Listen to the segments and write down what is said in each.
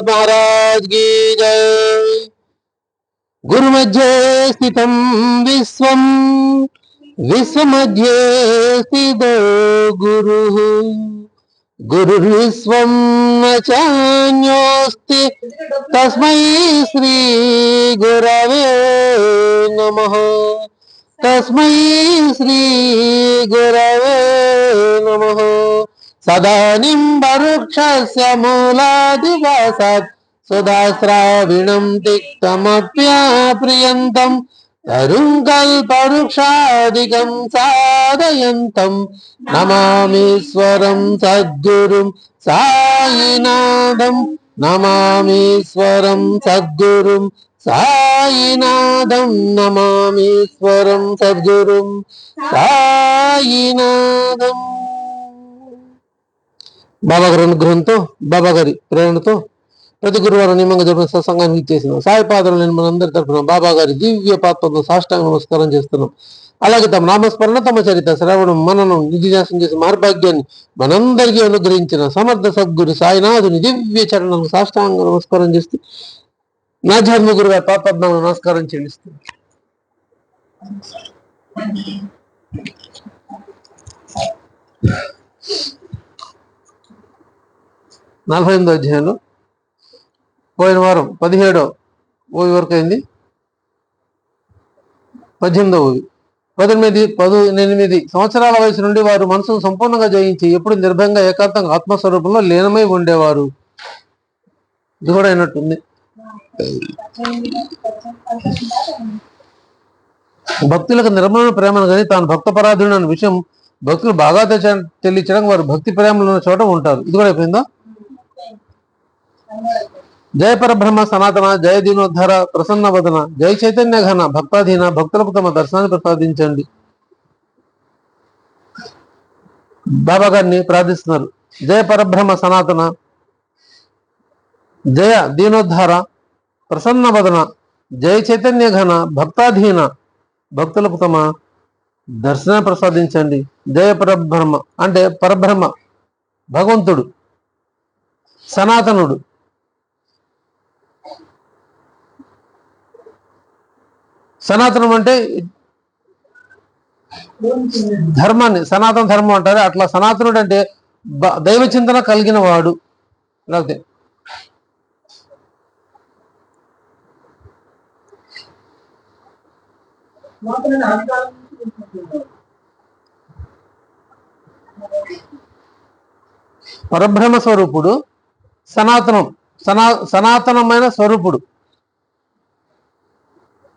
महाराज की जय। गुरु मध्ये स्थितं विश्वं विश्वमध्ये स्थितो गुरुः गुरुर्विश्वं न चान्योऽस्ति तस्मै श्री गुरवे नमः तस्मै श्री गुरवे नमः। सदानीं वृक्षस्य मूलादिवासात् सुधास्राविणं तिक्तमप्याप्रियन्तं तरुं कल्पवृक्षादिकं साधयन्तं नमामीश्वरं सद्गुरुं साईनाथं नमामीश्वरं सद्गुरुं సాయినాథం నమామీశ్వరం సద్గురుం సాయినాథం. బాబాగారి అనుగ్రహంతో బాబాగారి ప్రేరణతో ప్రతి గురువారం నియమంగా జరిపిన సత్సంగానికి చేసిన సాయి పాదలు నేను మనందరి తరఫున బాబాగారి దివ్య పాత్రతో సాష్టాంగ నమస్కారం చేస్తున్నాం. అలాగే తమ నామస్మరణ తమ చరిత్ర శ్రవణం మననం నిధిన్యాసం చేసే మార్భాగ్యాన్ని మనందరికీ అనుగ్రహించిన సమర్థ సద్గురు సాయినాథుని దివ్య చరణాలకు సాష్టాంగ నమస్కారం చేస్తూ నా ధర్మగురు గారి పాపద్నామం నమస్కారం చెల్లిస్తుంది. 48వ అధ్యాయంలో పోయిన వారం 17వ ఓవి వరకు అయింది. 18వ ఓవి 18 సంవత్సరాల వయసు నుండి వారు మనసును సంపూర్ణంగా జయించి ఎప్పుడు నిర్భయంగా ఏకాంతంగా ఆత్మస్వరూపంలో లీనమై ఉండేవారు. ఇది కూడా అయినట్టుంది. భక్తులకు నిర్మలమైన ప్రేమను కానీ తాను భక్త పరాధుడు అనే విషయం భక్తులు బాగా తెలియచడం వారు భక్తి ప్రేమలు ఉన్న చోట ఉంటారు. ఇది కూడా అయిపోయిందా? జయ పరబ్రహ్మ సనాతన జయ దీనోద్ధార ప్రసన్న వదన జయ చైతన్య ఘన భక్తాధీన భక్తులకు తమ దర్శనాన్ని ప్రసాదించండి. బాబా గారిని ప్రార్థిస్తున్నారు. జయ పరబ్రహ్మ సనాతన జయ దీనోద్ధార ప్రసన్న వదన జయ చైతన్య ఘన భక్తాధీన భక్తులకు తమ దర్శనం ప్రసాదించండి. జయ పరబ్రహ్మ అంటే పరబ్రహ్మ భగవంతుడు, సనాతనుడు. సనాతనం అంటే ధర్మాన్ని సనాతన ధర్మం అంటారు. అట్లా సనాతనుడు అంటే దైవ చింతన కలిగిన వాడు. లేకపోతే పరబ్రహ్మ స్వరూపుడు, సనాతనమైన స్వరూపుడు.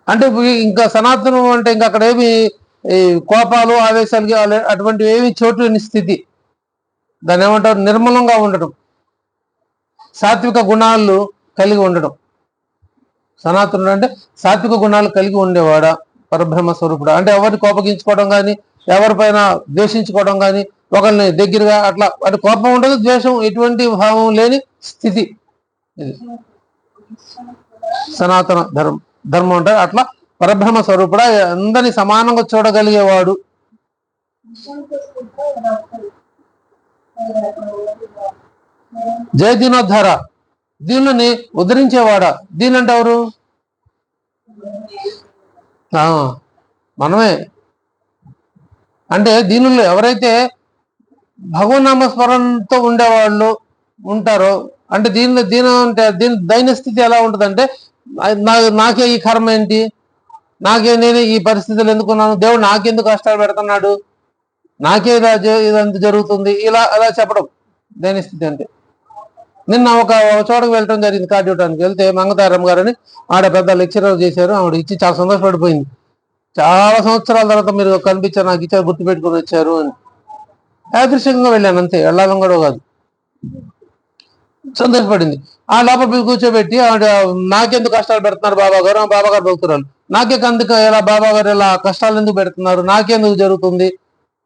అంటే ఇంకా సనాతనం అంటే ఇంకా అక్కడ ఏమి కోపాలు ఆవేశాలు అటువంటివి ఏమి చోటు స్థితి. దాన్ని ఏమంటారు? నిర్మలంగా ఉండటం, సాత్విక గుణాలు కలిగి ఉండడం. సనాతనుడు అంటే సాత్విక గుణాలు కలిగి ఉండేవాడా పరబ్రహ్మ స్వరూపుడు. అంటే ఎవరిని కోపగించుకోవడం కానీ, ఎవరిపైన ద్వేషించుకోవడం కానీ, ఒకరిని దగ్గరగా అట్లా అంటే కోపం ఉండదు, ద్వేషం ఎటువంటి భావం లేని స్థితి. ఇది సనాతన ధర్మం అంటారు. అట్లా పరబ్రహ్మ స్వరూపుడు అందరినీ సమానంగా చూడగలిగేవాడు. జయ దీనోద్ధార దీనుని ఉద్ధరించేవాడా. దీని అంటే ఎవరు? మనమే. అంటే దీనిలో ఎవరైతే భగవన్నామస్మరణతో ఉండేవాళ్ళు ఉంటారో అంటే దీని అంటే దీని దైన స్థితి ఎలా ఉంటుందంటే నాకే ఈ కర్మ ఏంటి, నేను ఈ పరిస్థితులు ఎందుకున్నాను, దేవుడు నాకెందుకు కష్టాలు పెడుతున్నాడు, నాకే ఇదంతా జరుగుతుంది, ఇలా అలా చెప్పడం దైన స్థితి అంటే. నిన్న ఒక చోటకు వెళ్ళటం జరిగింది. కార్డు ఇవ్వడానికి వెళ్తే మంగతారమ్మ గారని ఆడ పెద్ద లెక్చరర్ చేశారు. ఆవిడ ఇచ్చి చాలా సంతోషపడిపోయింది. చాలా సంవత్సరాల తర్వాత మీరు కనిపించారు, నాకు ఇచ్చారు, గుర్తుపెట్టుకుని వచ్చారు అని. యాదృశ్యంగా వెళ్ళాను అంతే, వెళ్ళాలని కూడా కాదు. సంతోషపడింది. ఆ లోపల కూర్చోబెట్టి ఆవిడ నాకెందుకు కష్టాలు పెడుతున్నారు బాబా గారు భక్తురాలు, నాకెందుకు ఇలా బాబా గారు ఇలా కష్టాలు ఎందుకు పెడుతున్నారు, నాకెందుకు జరుగుతుంది,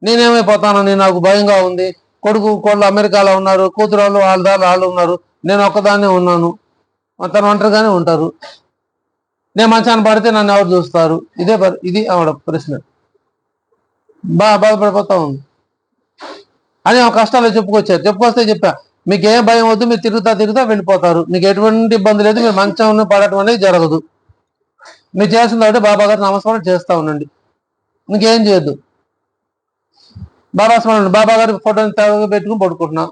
నేనేమైపోతానని నాకు భయంగా ఉంది, కోళ్ళు అమెరికాలో ఉన్నారు, కూతురాళ్ళు వాళ్ళు ఉన్నారు, నేను ఒక్కదాన్నే ఉన్నాను, తను ఒంటరిగానే ఉంటారు, నేను మంచాన్ని పడితే నన్ను ఎవరు చూస్తారు, ఇది ఆవిడ ప్రశ్న. బాధపడిపోతా ఉంది అని ఆ కష్టాలు చెప్పుకొస్తే చెప్పా మీకు ఏం భయం వద్దు, మీరు తిరుగుతా వెళ్ళిపోతారు, మీకు ఎటువంటి ఇబ్బంది లేదు, మీరు మంచం పడటం అనేది జరగదు. మీరు చేసిన కాబట్టి బాబా గారు నామస్మరణ చేస్తూ ఉండండి, ఇంకేం చేయొద్దు. బాబా స్మరణ, బాబా గారి ఫోటోని పెట్టుకుని పడుకుంటున్నాం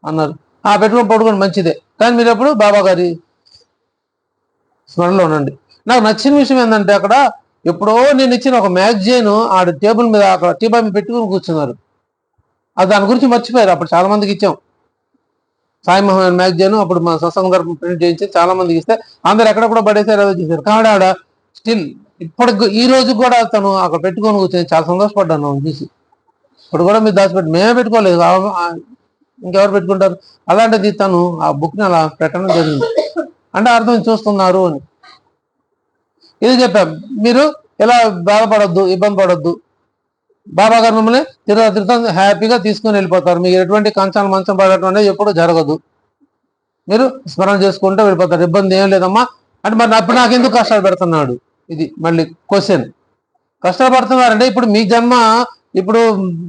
అన్నారు. పెట్టుకుని పడుకోండి, మంచిదే, కానీ మీరు ఎప్పుడు బాబా గారి స్మరణలో ఉండండి. నాకు నచ్చిన విషయం ఏంటంటే, అక్కడ ఎప్పుడో నేను ఇచ్చిన ఒక మ్యాగజైన్ ఆడ టేబుల్ మీద అక్కడ టీపా మీద పెట్టుకుని కూర్చున్నారు. అది దాని గురించి మర్చిపోయారు. అప్పుడు చాలా మందికి ఇచ్చాం సాయి మహమ్మద్ మ్యాగజైన్. అప్పుడు మా సత్సంగం గారు ప్రింట్ చేయించి చాలా మందికి ఇస్తే అందరు ఎక్కడ కూడా పడేసారు, ఏదో చేశారు. కాబట్టి ఆడ స్టిల్ ఇప్పటికి ఈ రోజు కూడా తను అక్కడ పెట్టుకొని కూర్చొని చాలా సంతోషపడ్డాను చూసి. ఇప్పుడు కూడా మీరు దాచిపెట్టి, మేమే పెట్టుకోలేదు, ఇంకెవరు పెట్టుకుంటారు. అలాంటిది తను ఆ బుక్ని అలా పెట్టడం జరిగింది. అంటే అర్థం చూస్తున్నారు అని ఇది చెప్పాం. మీరు ఇలా బాధపడొద్దు, ఇబ్బంది పడొద్దు. బాబా గారు మిమ్మల్ని తిరుగుతా హ్యాపీగా తీసుకుని వెళ్ళిపోతారు. మీకు ఎటువంటి కంచాలు మంచం పడటం అనేది ఎప్పుడు జరగదు. మీరు స్మరణ చేసుకుంటూ వెళ్ళిపోతారు, ఇబ్బంది ఏం లేదమ్మా. అంటే మరి అప్పుడు నాకు ఎందుకు కష్టాలు పెడుతున్నాడు, ఇది మళ్ళీ క్వశ్చన్. కష్టాలు పడుతున్నారంటే ఇప్పుడు మీ జన్మ, ఇప్పుడు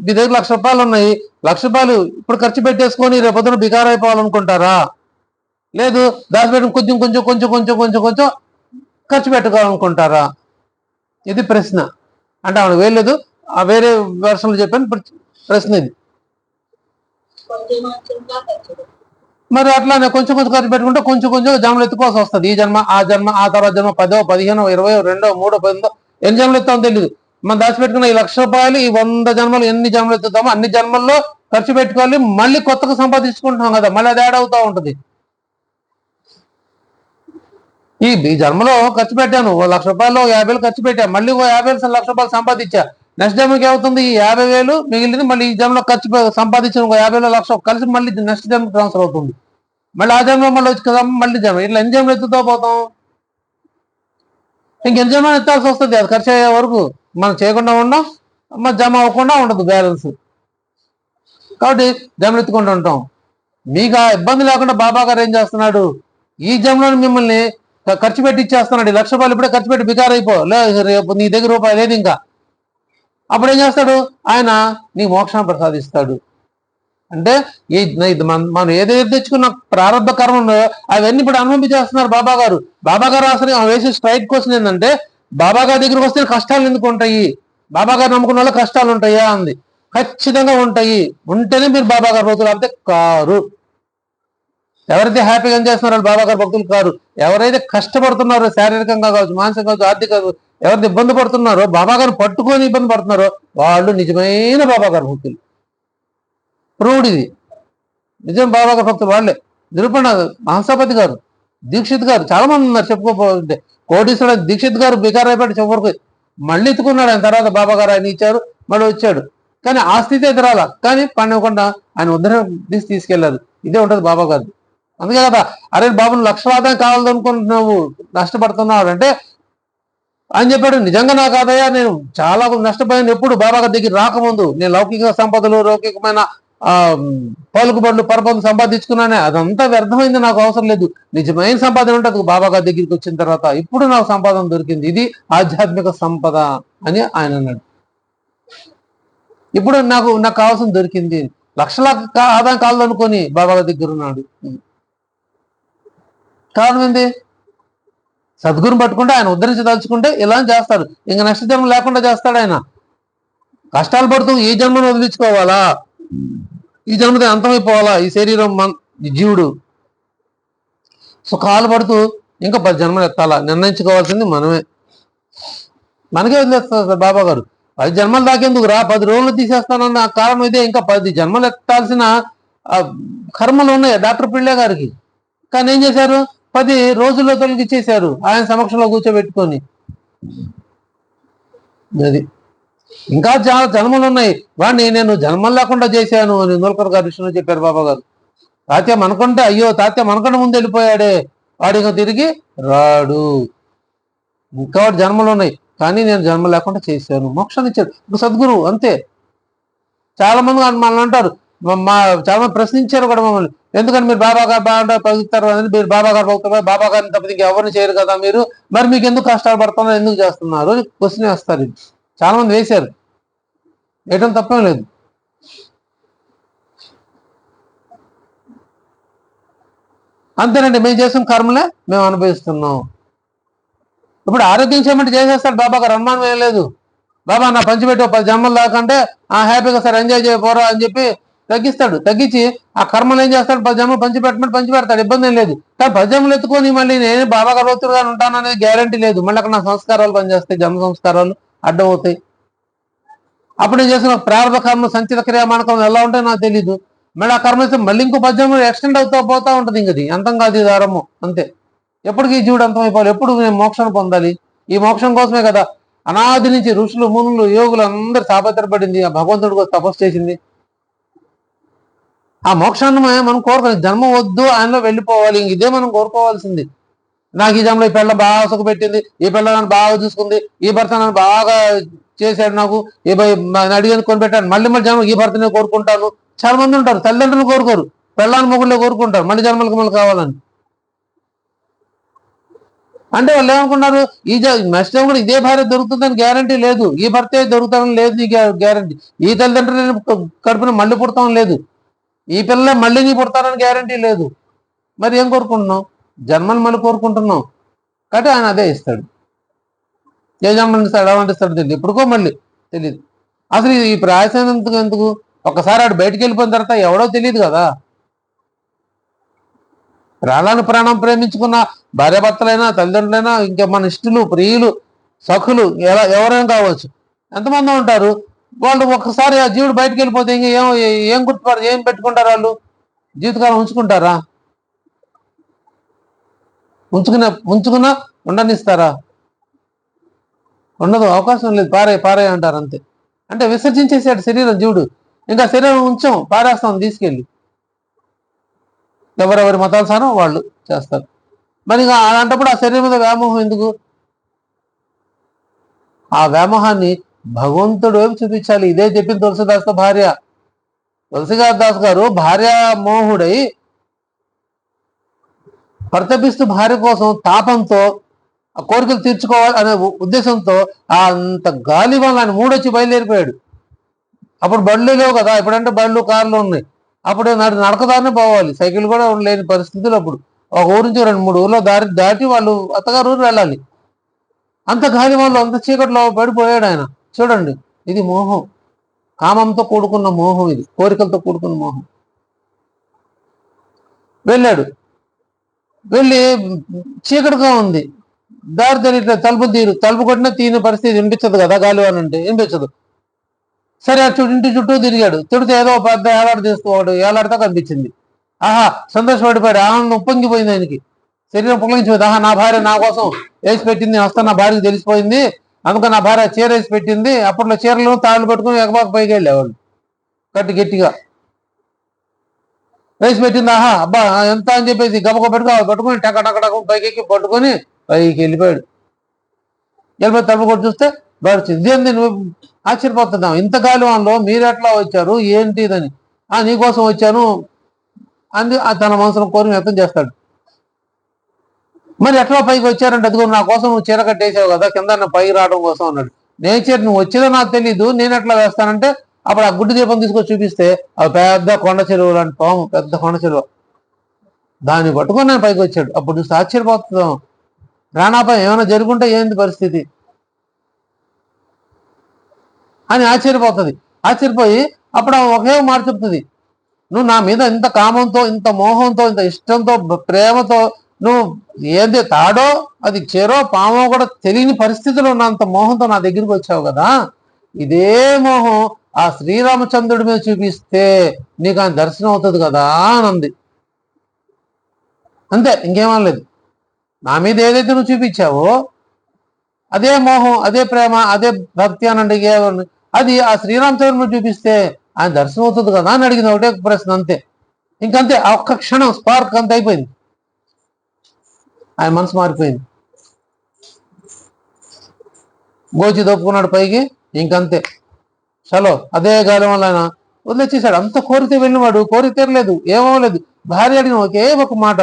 మీ దగ్గర ₹1,00,000 ఉన్నాయి, ₹1,00,000 ఇప్పుడు ఖర్చు పెట్టేసుకొని రేపొద్దున బికారు అయిపోవాలనుకుంటారా? లేదు, దాచిపెట్టి కొంచెం కొంచెం కొంచెం కొంచెం కొంచెం కొంచెం ఖర్చు పెట్టుకోవాలనుకుంటారా? ఇది ప్రశ్న. అంటే ఆవిడ వేయలేదు, వేరే వెర్షన్లు చెప్పాను, ఇప్పుడు ప్రశ్న ఇది. మరి అట్లానే కొంచెం కొంచెం ఖర్చు పెట్టుకుంటే కొంచెం కొంచెం జన్మలు ఎత్తుకోవాల్సి వస్తుంది. ఈ జన్మ, ఆ జన్మ, ఆ తర్వాత జన్మ, 10, 15, 20, 2, 3, 18 ఎన్ని జన్మలు ఎత్తామో తెలియదు. మనం దాచిపెట్టుకున్న ఈ ₹1,00,000 ఈ 100 జన్మలు ఎన్ని జన్మలు ఎత్తుతామో అన్ని జన్మల్లో ఖర్చు పెట్టుకోవాలి. మళ్ళీ కొత్తగా సంపాదించుకుంటున్నాం కదా, మళ్ళీ అది యాడ్ అవుతూ ఉంటుంది. ఈ జన్మలో ఖర్చు పెట్టాను, ₹1,00,000 50,000 ఖర్చు పెట్టాను, మళ్ళీ ₹50,000 ₹1,00,000 సంపాదించా. నెక్స్ట్ జన్మకి ఏమవుతుంది, ఈ 50,000 మిగిలింది మళ్ళీ ఈ జన్మలో ఖర్చు సంపాదించిన 50,000 1,00,000 కలిసి మళ్ళీ నెక్స్ట్ జన్మ ట్రాన్స్ఫర్ అవుతుంది. మళ్ళీ ఆ జన్మ మళ్ళీ వచ్చి కదా మళ్ళీ జన్మ, ఇట్లా ఎన్ని జన్మలు ఎత్తుతో పోతాం, ఇంకెన్ని జన్మలు ఎత్తాల్సి వస్తుంది. అది ఖర్చు అయ్యే వరకు మనం చేయకుండా ఉన్నాం, మరి జమ అవ్వకుండా ఉండదు బ్యాలెన్స్. కాబట్టి జన్మలు ఎత్తుకుంటూ ఉంటాం. మీకు ఆ ఇబ్బంది లేకుండా బాబా గారు ఏం చేస్తున్నాడు, ఈ జన్మలో మిమ్మల్ని ఖర్చు పెట్టి ఇచ్చేస్తున్నాడు. ₹1,00,000 ఇప్పుడే ఖర్చు పెట్టి బికారైపో, రేపు నీ దగ్గర రూపాయి లేదు ఇంకా. అప్పుడు ఏం చేస్తాడు ఆయన, నీ మోక్షాన్ని ప్రసాదిస్తాడు. అంటే మనం ఏదైతే తెచ్చుకున్న ప్రారంభ కర్మ ఉందో అవన్నీ ఇప్పుడు అనుభవించేస్తున్నారు బాబా గారు. బాబా గారు అసలు వేసే స్ట్రైట్ క్వశ్చన్ ఏంటంటే, బాబా గారి దగ్గరకు వస్తే కష్టాలు ఎందుకు ఉంటాయి, బాబా గారు నమ్ముకున్న వాళ్ళు కష్టాలు ఉంటాయా అంది. ఖచ్చితంగా ఉంటాయి, ఉంటేనే మీరు బాబా గారు భక్తులు, అయితే కారు. ఎవరైతే హ్యాపీగా చేస్తున్నారో బాబా గారు భక్తులు కారు. ఎవరైతే కష్టపడుతున్నారో శారీరకంగా కావచ్చు, మానసికంగా కావచ్చు, ఆర్థికంగా ఎవరైతే ఇబ్బంది పడుతున్నారో, బాబా గారు పట్టుకొని ఇబ్బంది పడుతున్నారో వాళ్ళు నిజమైన బాబా గారు భక్తులు. ప్రూవ్డ్ ఇది, నిజం బాబా గారు భక్తులు వాళ్ళే. నిరూపణ మహంసాపతి గారు, దీక్షిత్ గారు, చాలా మంది ఉన్నారు చెప్పుకోపోతే. కోటీశ్వర దీక్షిత్ గారు బికార్ అయిపోయి చివరికి మళ్ళీ ఎత్తుకున్నాడు. ఆయన తర్వాత బాబా గారు ఆయన ఇచ్చారు, మళ్ళీ వచ్చాడు. కానీ ఆ స్థితి ఎదురాల, కానీ పండకుండా ఆయన ఉద్ధరణ తీసుకెళ్లారు. ఇదే ఉంటుంది బాబా గారు. అందుకే కదా, అరే బాబును లక్షలాదం కావాలనుకుంటున్నావు, నష్టపడుతున్నావు అంటే అని చెప్పాడు. నిజంగా నాకు ఆదాయా, నేను చాలా నష్టపోయాను. ఎప్పుడు బాబా గారి దగ్గర రాకముందు నేను లౌకిక సంపదలు, లౌకికమైన పలుకుబడులు, పరపదులు సంపాదించుకున్నానే, అదంతా వ్యర్థమైంది, నాకు అవసరం లేదు. నిజమైన సంపాదన ఉంటుంది బాబా గారి దగ్గరికి వచ్చిన తర్వాత. ఇప్పుడు నాకు సంపాదన దొరికింది, ఇది ఆధ్యాత్మిక సంపద అని ఆయన అన్నాడు. ఇప్పుడు నాకు కావాల్సింది దొరికింది. లక్షల ఆదాయం కావాలనుకొని బాబా గారి దగ్గర ఉన్నాడు. కారణం ఏంది, సద్గురుని పట్టుకుంటే ఆయన ఉద్ధరించదలుచుకుంటే ఇలా చేస్తాడు. ఇంకా నెక్స్ట్ జన్మ లేకుండా చేస్తాడు ఆయన. కష్టాలు పడుతూ ఈ జన్మను వదిలించుకోవాలా, ఈ జన్మతో అంతమైపోవాలా ఈ శరీరం, ఈ జీవుడు సుఖాలు పడుతూ ఇంకా 10 జన్మలు ఎత్తాలా, నిర్ణయించుకోవాల్సింది మనమే. మనకే వదిలేస్తారు బాబా గారు. 10 జన్మలు దాకేందుకు రా, 10 రోజులు తీసేస్తానన్న కారణం ఇదే. ఇంకా 10 జన్మలు ఎత్తాల్సిన కర్మలు ఉన్నాయి డాక్టర్ పిళ్ళే గారికి. కానీ ఏం చేశారు, 10 రోజుల్లో తొలగిచ్చేశారు ఆయన సమక్షంలో కూర్చోబెట్టుకొని. అది ఇంకా చాలా జన్మలు ఉన్నాయి, వాడిని నేను జన్మలు లేకుండా చేశాను అని నూల్కర్ గారు విషయంలో చెప్పారు బాబా గారు. తాత్యం అనుకుంటే, అయ్యో తాత్యం మనకంటే ముందు వెళ్ళిపోయాడే, వాడు ఇంకా తిరిగి రాడు, ఇంకా వాడు జన్మలు ఉన్నాయి, కానీ నేను జన్మ లేకుండా చేశాను, మోక్షాన్ని ఇచ్చాడు. ఇప్పుడు సద్గురు అంతే. చాలా మంది మనల్ని అంటారు, చాలా మంది ప్రశ్నించారు కూడా మమ్మల్ని, ఎందుకని మీరు బాబా గారు బాగా పలుకుతారు అని, మీరు బాబా గారు పలుకుతారు, బాబా గారిని తప్ప ఇంక ఎవరిని చేయరు కదా మీరు, మరి మీకు ఎందుకు కష్టాలు పడుతున్నారు, ఎందుకు చేస్తున్నారు అని క్వశ్చన్ వేస్తారు. చాలా మంది వేశారు, వేయటం తప్పేం లేదు. అంతేనండి, మేము చేసిన కర్మలే మేము అనుభవిస్తున్నాం. ఇప్పుడు ఆరోగ్యం చేయమంటే చేసేస్తాడు బాబా గారు, అనుమానం ఏం లేదు. బాబా నా పంచిపెట్టి 10 జన్మలు దాకంటే హ్యాపీగా సార్ ఎంజాయ్ చేయపోరా అని చెప్పి తగ్గిస్తాడు. తగ్గించి ఆ కర్మలు ఏం చేస్తాడు, 10 జన్మలు పంచిపెట్టమంటే పంచిపెడతాడు, ఇబ్బంది ఏం లేదు. కానీ 10 జన్మలు ఎత్తుకొని మళ్ళీ నేను బాబా గర్వతుడుగా ఉంటాను అనేది గ్యారంటీ లేదు. మళ్ళీ అక్కడ నా సంస్కారాలు పనిచేస్తాయి, జన్మ సంస్కారాలు అడ్డం అవుతాయి. అప్పుడు నేను చేసిన ప్రారంభ కర్మ సంచిత క్రియామానకం ఎలా ఉంటాయో నాకు తెలియదు. మళ్ళీ ఆ కర్మ ఇస్తే మళ్ళీ ఇంకో 10 జన్మలు ఎక్స్టెండ్ అవుతా పోతా ఉంటుంది. ఇంకది అంతం కాదు, ఇది ఆరంభం అంతే. ఎప్పటికీ ఈ జీవుడు అంతమైపోవాలి, ఎప్పుడు నేను మోక్షాన్ని పొందాలి. ఈ మోక్షం కోసమే కదా అనాది నుంచి ఋషులు మునులు యోగులు అందరు తాపత్రపడింది, ఆ భగవంతుడి కోసం తపస్సు చేసింది. ఆ మోక్షాన్ని మనం కోరుకోవాలి, జన్మ వద్దు ఆయనలో వెళ్ళిపోవాలి, ఇంక ఇదే మనం కోరుకోవాల్సింది. నాకు ఈ జన్మలో ఈ పిల్ల బాగా సుఖపెట్టింది, ఈ పిల్ల నన్ను బాగా చూసుకుంది, ఈ భర్త నన్ను బాగా చేశాడు, నాకు అడిగాను కొనిపెట్టాను, మళ్ళీ జన్మ ఈ భర్తనే కోరుకుంటాను. చాలా మంది ఉంటారు, తల్లిదండ్రులు కోరుకోరు, పెళ్ళాన్ని మొగుళ్ళే కోరుకుంటారు మళ్ళీ జన్మలకు మళ్ళీ కావాలని. అంటే వాళ్ళు ఏమనుకున్నారు, నెక్స్ట్ టైం కూడా ఇదే భార్య దొరుకుతుందని గ్యారంటీ లేదు, ఈ భర్తే దొరుకుతానని లేదు నీ గ్యారంటీ, ఈ తల్లిదండ్రులు కడుపున మళ్ళీ పుడతాం లేదు, ఈ పిల్లలే మళ్ళీ నీ పుడతానని గ్యారంటీ లేదు. మరి ఏం కోరుకుంటున్నాం, జన్మను మళ్ళీ కోరుకుంటున్నాం. కాబట్టి ఆయన అదే ఇస్తాడు. ఏ జన్మని ఇస్తాడు, ఎలా ఇస్తాడు తెలియదు, ఎప్పుడుకో మళ్ళీ తెలియదు. అసలు ఈ ప్రయాసం ఎందుకు ఒక్కసారి ఆడు బయటికి వెళ్ళిపోయిన తర్వాత ఎవడో తెలియదు కదా. ప్రాణం ప్రేమించుకున్న భార్యాభర్తలైనా తల్లిదండ్రులైనా ఇంకా మన ఇష్టలు ప్రియులు సఖులు ఎవరైనా కావచ్చు, ఎంతమంది ఉంటారు. వాళ్ళు ఒక్కసారి ఆ జీవుడు బయటకు వెళ్ళిపోతే ఇంకా ఏం గుర్తుపారు, ఏం పెట్టుకుంటారు వాళ్ళు, జీవితకాలం ఉంచుకుంటారా, ఉంచుకున్నా ఉండనిస్తారా, ఉండదు, అవకాశం లేదు, పారే అంటారు అంతే. అంటే విసర్జించేసాడు శరీరం జీవుడు, ఇంకా శరీరం ఉంచాం పారేస్తాం తీసుకెళ్ళి, ఎవరెవరి మతానుసారం వాళ్ళు చేస్తారు. మరి అలాంటప్పుడు ఆ శరీరం మీద వ్యామోహం ఎందుకు, ఆ వ్యామోహాన్ని భగవంతుడు వైపు చూపించాలి. ఇదే చెప్పింది తులసిదాస్తో భార్య. తులసిదాస్ గారు భార్య మోహుడై పరితపిస్తూ భార్య కోసం తాపంతో ఆ కోరికలు తీర్చుకోవాలి అనే ఉద్దేశంతో అంత గాలి వల్ల ఆయన మూడొచ్చి బయలుదేరిపోయాడు. అప్పుడు బళ్ళు లేవు కదా, ఇప్పుడంటే బళ్ళు కార్లు ఉన్నాయి. అప్పుడు నడకదారినే పోవాలి, సైకిల్ కూడా లేని పరిస్థితులు. అప్పుడు ఒక ఊరు నుంచి 2-3 ఊర్లో దాటి వాళ్ళు అత్తగారు ఊరు వెళ్ళాలి. అంత గాలి వాళ్ళు అంత చీకట్లో పడిపోయాడు ఆయన. చూడండి, ఇది మోహం, కామంతో కూడుకున్న మోహం, ఇది కోరికలతో కూడుకున్న మోహం. వెళ్ళి చీకటిగా ఉంది, దారి తెలియట్లేదు, తలుపు కొట్టినా తీని పరిస్థితి, వినిపించదు కదా, గాలివాన అంటే వినిపించదు. సరే ఇంటి చుట్టూ తిరిగాడు, తిడితే ఏదో పెద్ద ఏలాడ తీసుకోవాడు, ఏలాడితే కనిపించింది. సంతోషపడిపోయాడు, ఆనందం ఉప్పొంగిపోయింది ఆయనకి, శరీరం పొంగిపోయింది. నా భార్య నా కోసం వేసి పెట్టింది, వస్తా నా భార్యకి తెలిసిపోయింది, అందుకని నా భార్య చీర వేసి పెట్టింది. అప్పట్లో చీరలు తాళ్ళు పెట్టుకుని ఎగబాక పైకి వెళ్ళేవాళ్ళు, గట్టిగా వేసి పెట్టింది. అబ్బా ఎంత అని చెప్పేసి గబగ పట్టుకుని టక పైకి పట్టుకొని పైకి వెళ్ళిపోయాడు. తలుపు కొట్టి చూస్తే ఇదేంది, నువ్వు ఆశ్చర్యపోతున్నావు, ఇంత గాలివానలో మీరు ఎట్లా వచ్చారు ఏంటి ఇదని. నీకోసం వచ్చాను అని తన మనసులో కోరిక వ్యక్తం చేస్తాడు. మరి ఎట్లా పైకి వచ్చారంటే, అదిగో నా కోసం నువ్వు చీర కట్టేసావు కదా, కింద పైకి రావడం కోసం అన్నాడు. నేచర్ నువ్వు వచ్చేదో నాకు తెలీదు, నేను ఎట్లా వేస్తానంటే అప్పుడు ఆ గుడ్డి దీపం తీసుకొని చూపిస్తే అవి పెద్ద కొండ చెరువు లాంటి పాము, పెద్ద కొండ చెరువు, దాన్ని పట్టుకొని నేను పైకి వచ్చాడు. అప్పుడు చూస్తే ఆశ్చర్యపోతున్నాం, ప్రాణాపాయం ఏమైనా జరుగుంటే ఏంది పరిస్థితి అని ఆశ్చర్యపోయి అప్పుడు ఒకే మాట చెప్తుంది, నువ్వు నా మీద ఇంత కామంతో, ఇంత మోహంతో, ఇంత ఇష్టంతో, ప్రేమతో, నువ్వు ఏది తాడో అది చేరో పామో కూడా తెలియని పరిస్థితిలో ఉన్నంత మోహంతో నా దగ్గరికి వచ్చావు కదా, ఇదే మోహం ఆ శ్రీరామచంద్రుడి మీద చూపిస్తే నీకు ఆయన దర్శనం అవుతుంది కదా అనంది. అంతే, ఇంకేమనలేదు. నా మీద ఏదైతే నువ్వు చూపించావో అదే మోహం, అదే ప్రేమ, అదే భక్తి అనండి, అది ఆ శ్రీరామచంద్రుడి మీద చూపిస్తే ఆయన దర్శనం అవుతుంది కదా అని అడిగింది. ఒకటే ప్రశ్న, అంతే. ఇంకంతే, ఆ ఒక్క క్షణం స్పార్క్ అంత అయిపోయింది, ఆయన మనసు మారిపోయింది, గోచి దొప్పుకున్నాడు పైకి, ఇంకంతే చలో. అదే గాలి వల్ల ఆయన వదిలేసేసాడు. అంత కోరితే వెళ్ళినవాడు కోరిక తీరలేదు, ఏమవలేదు. భార్య అడిగిన ఒకే ఒక మాట,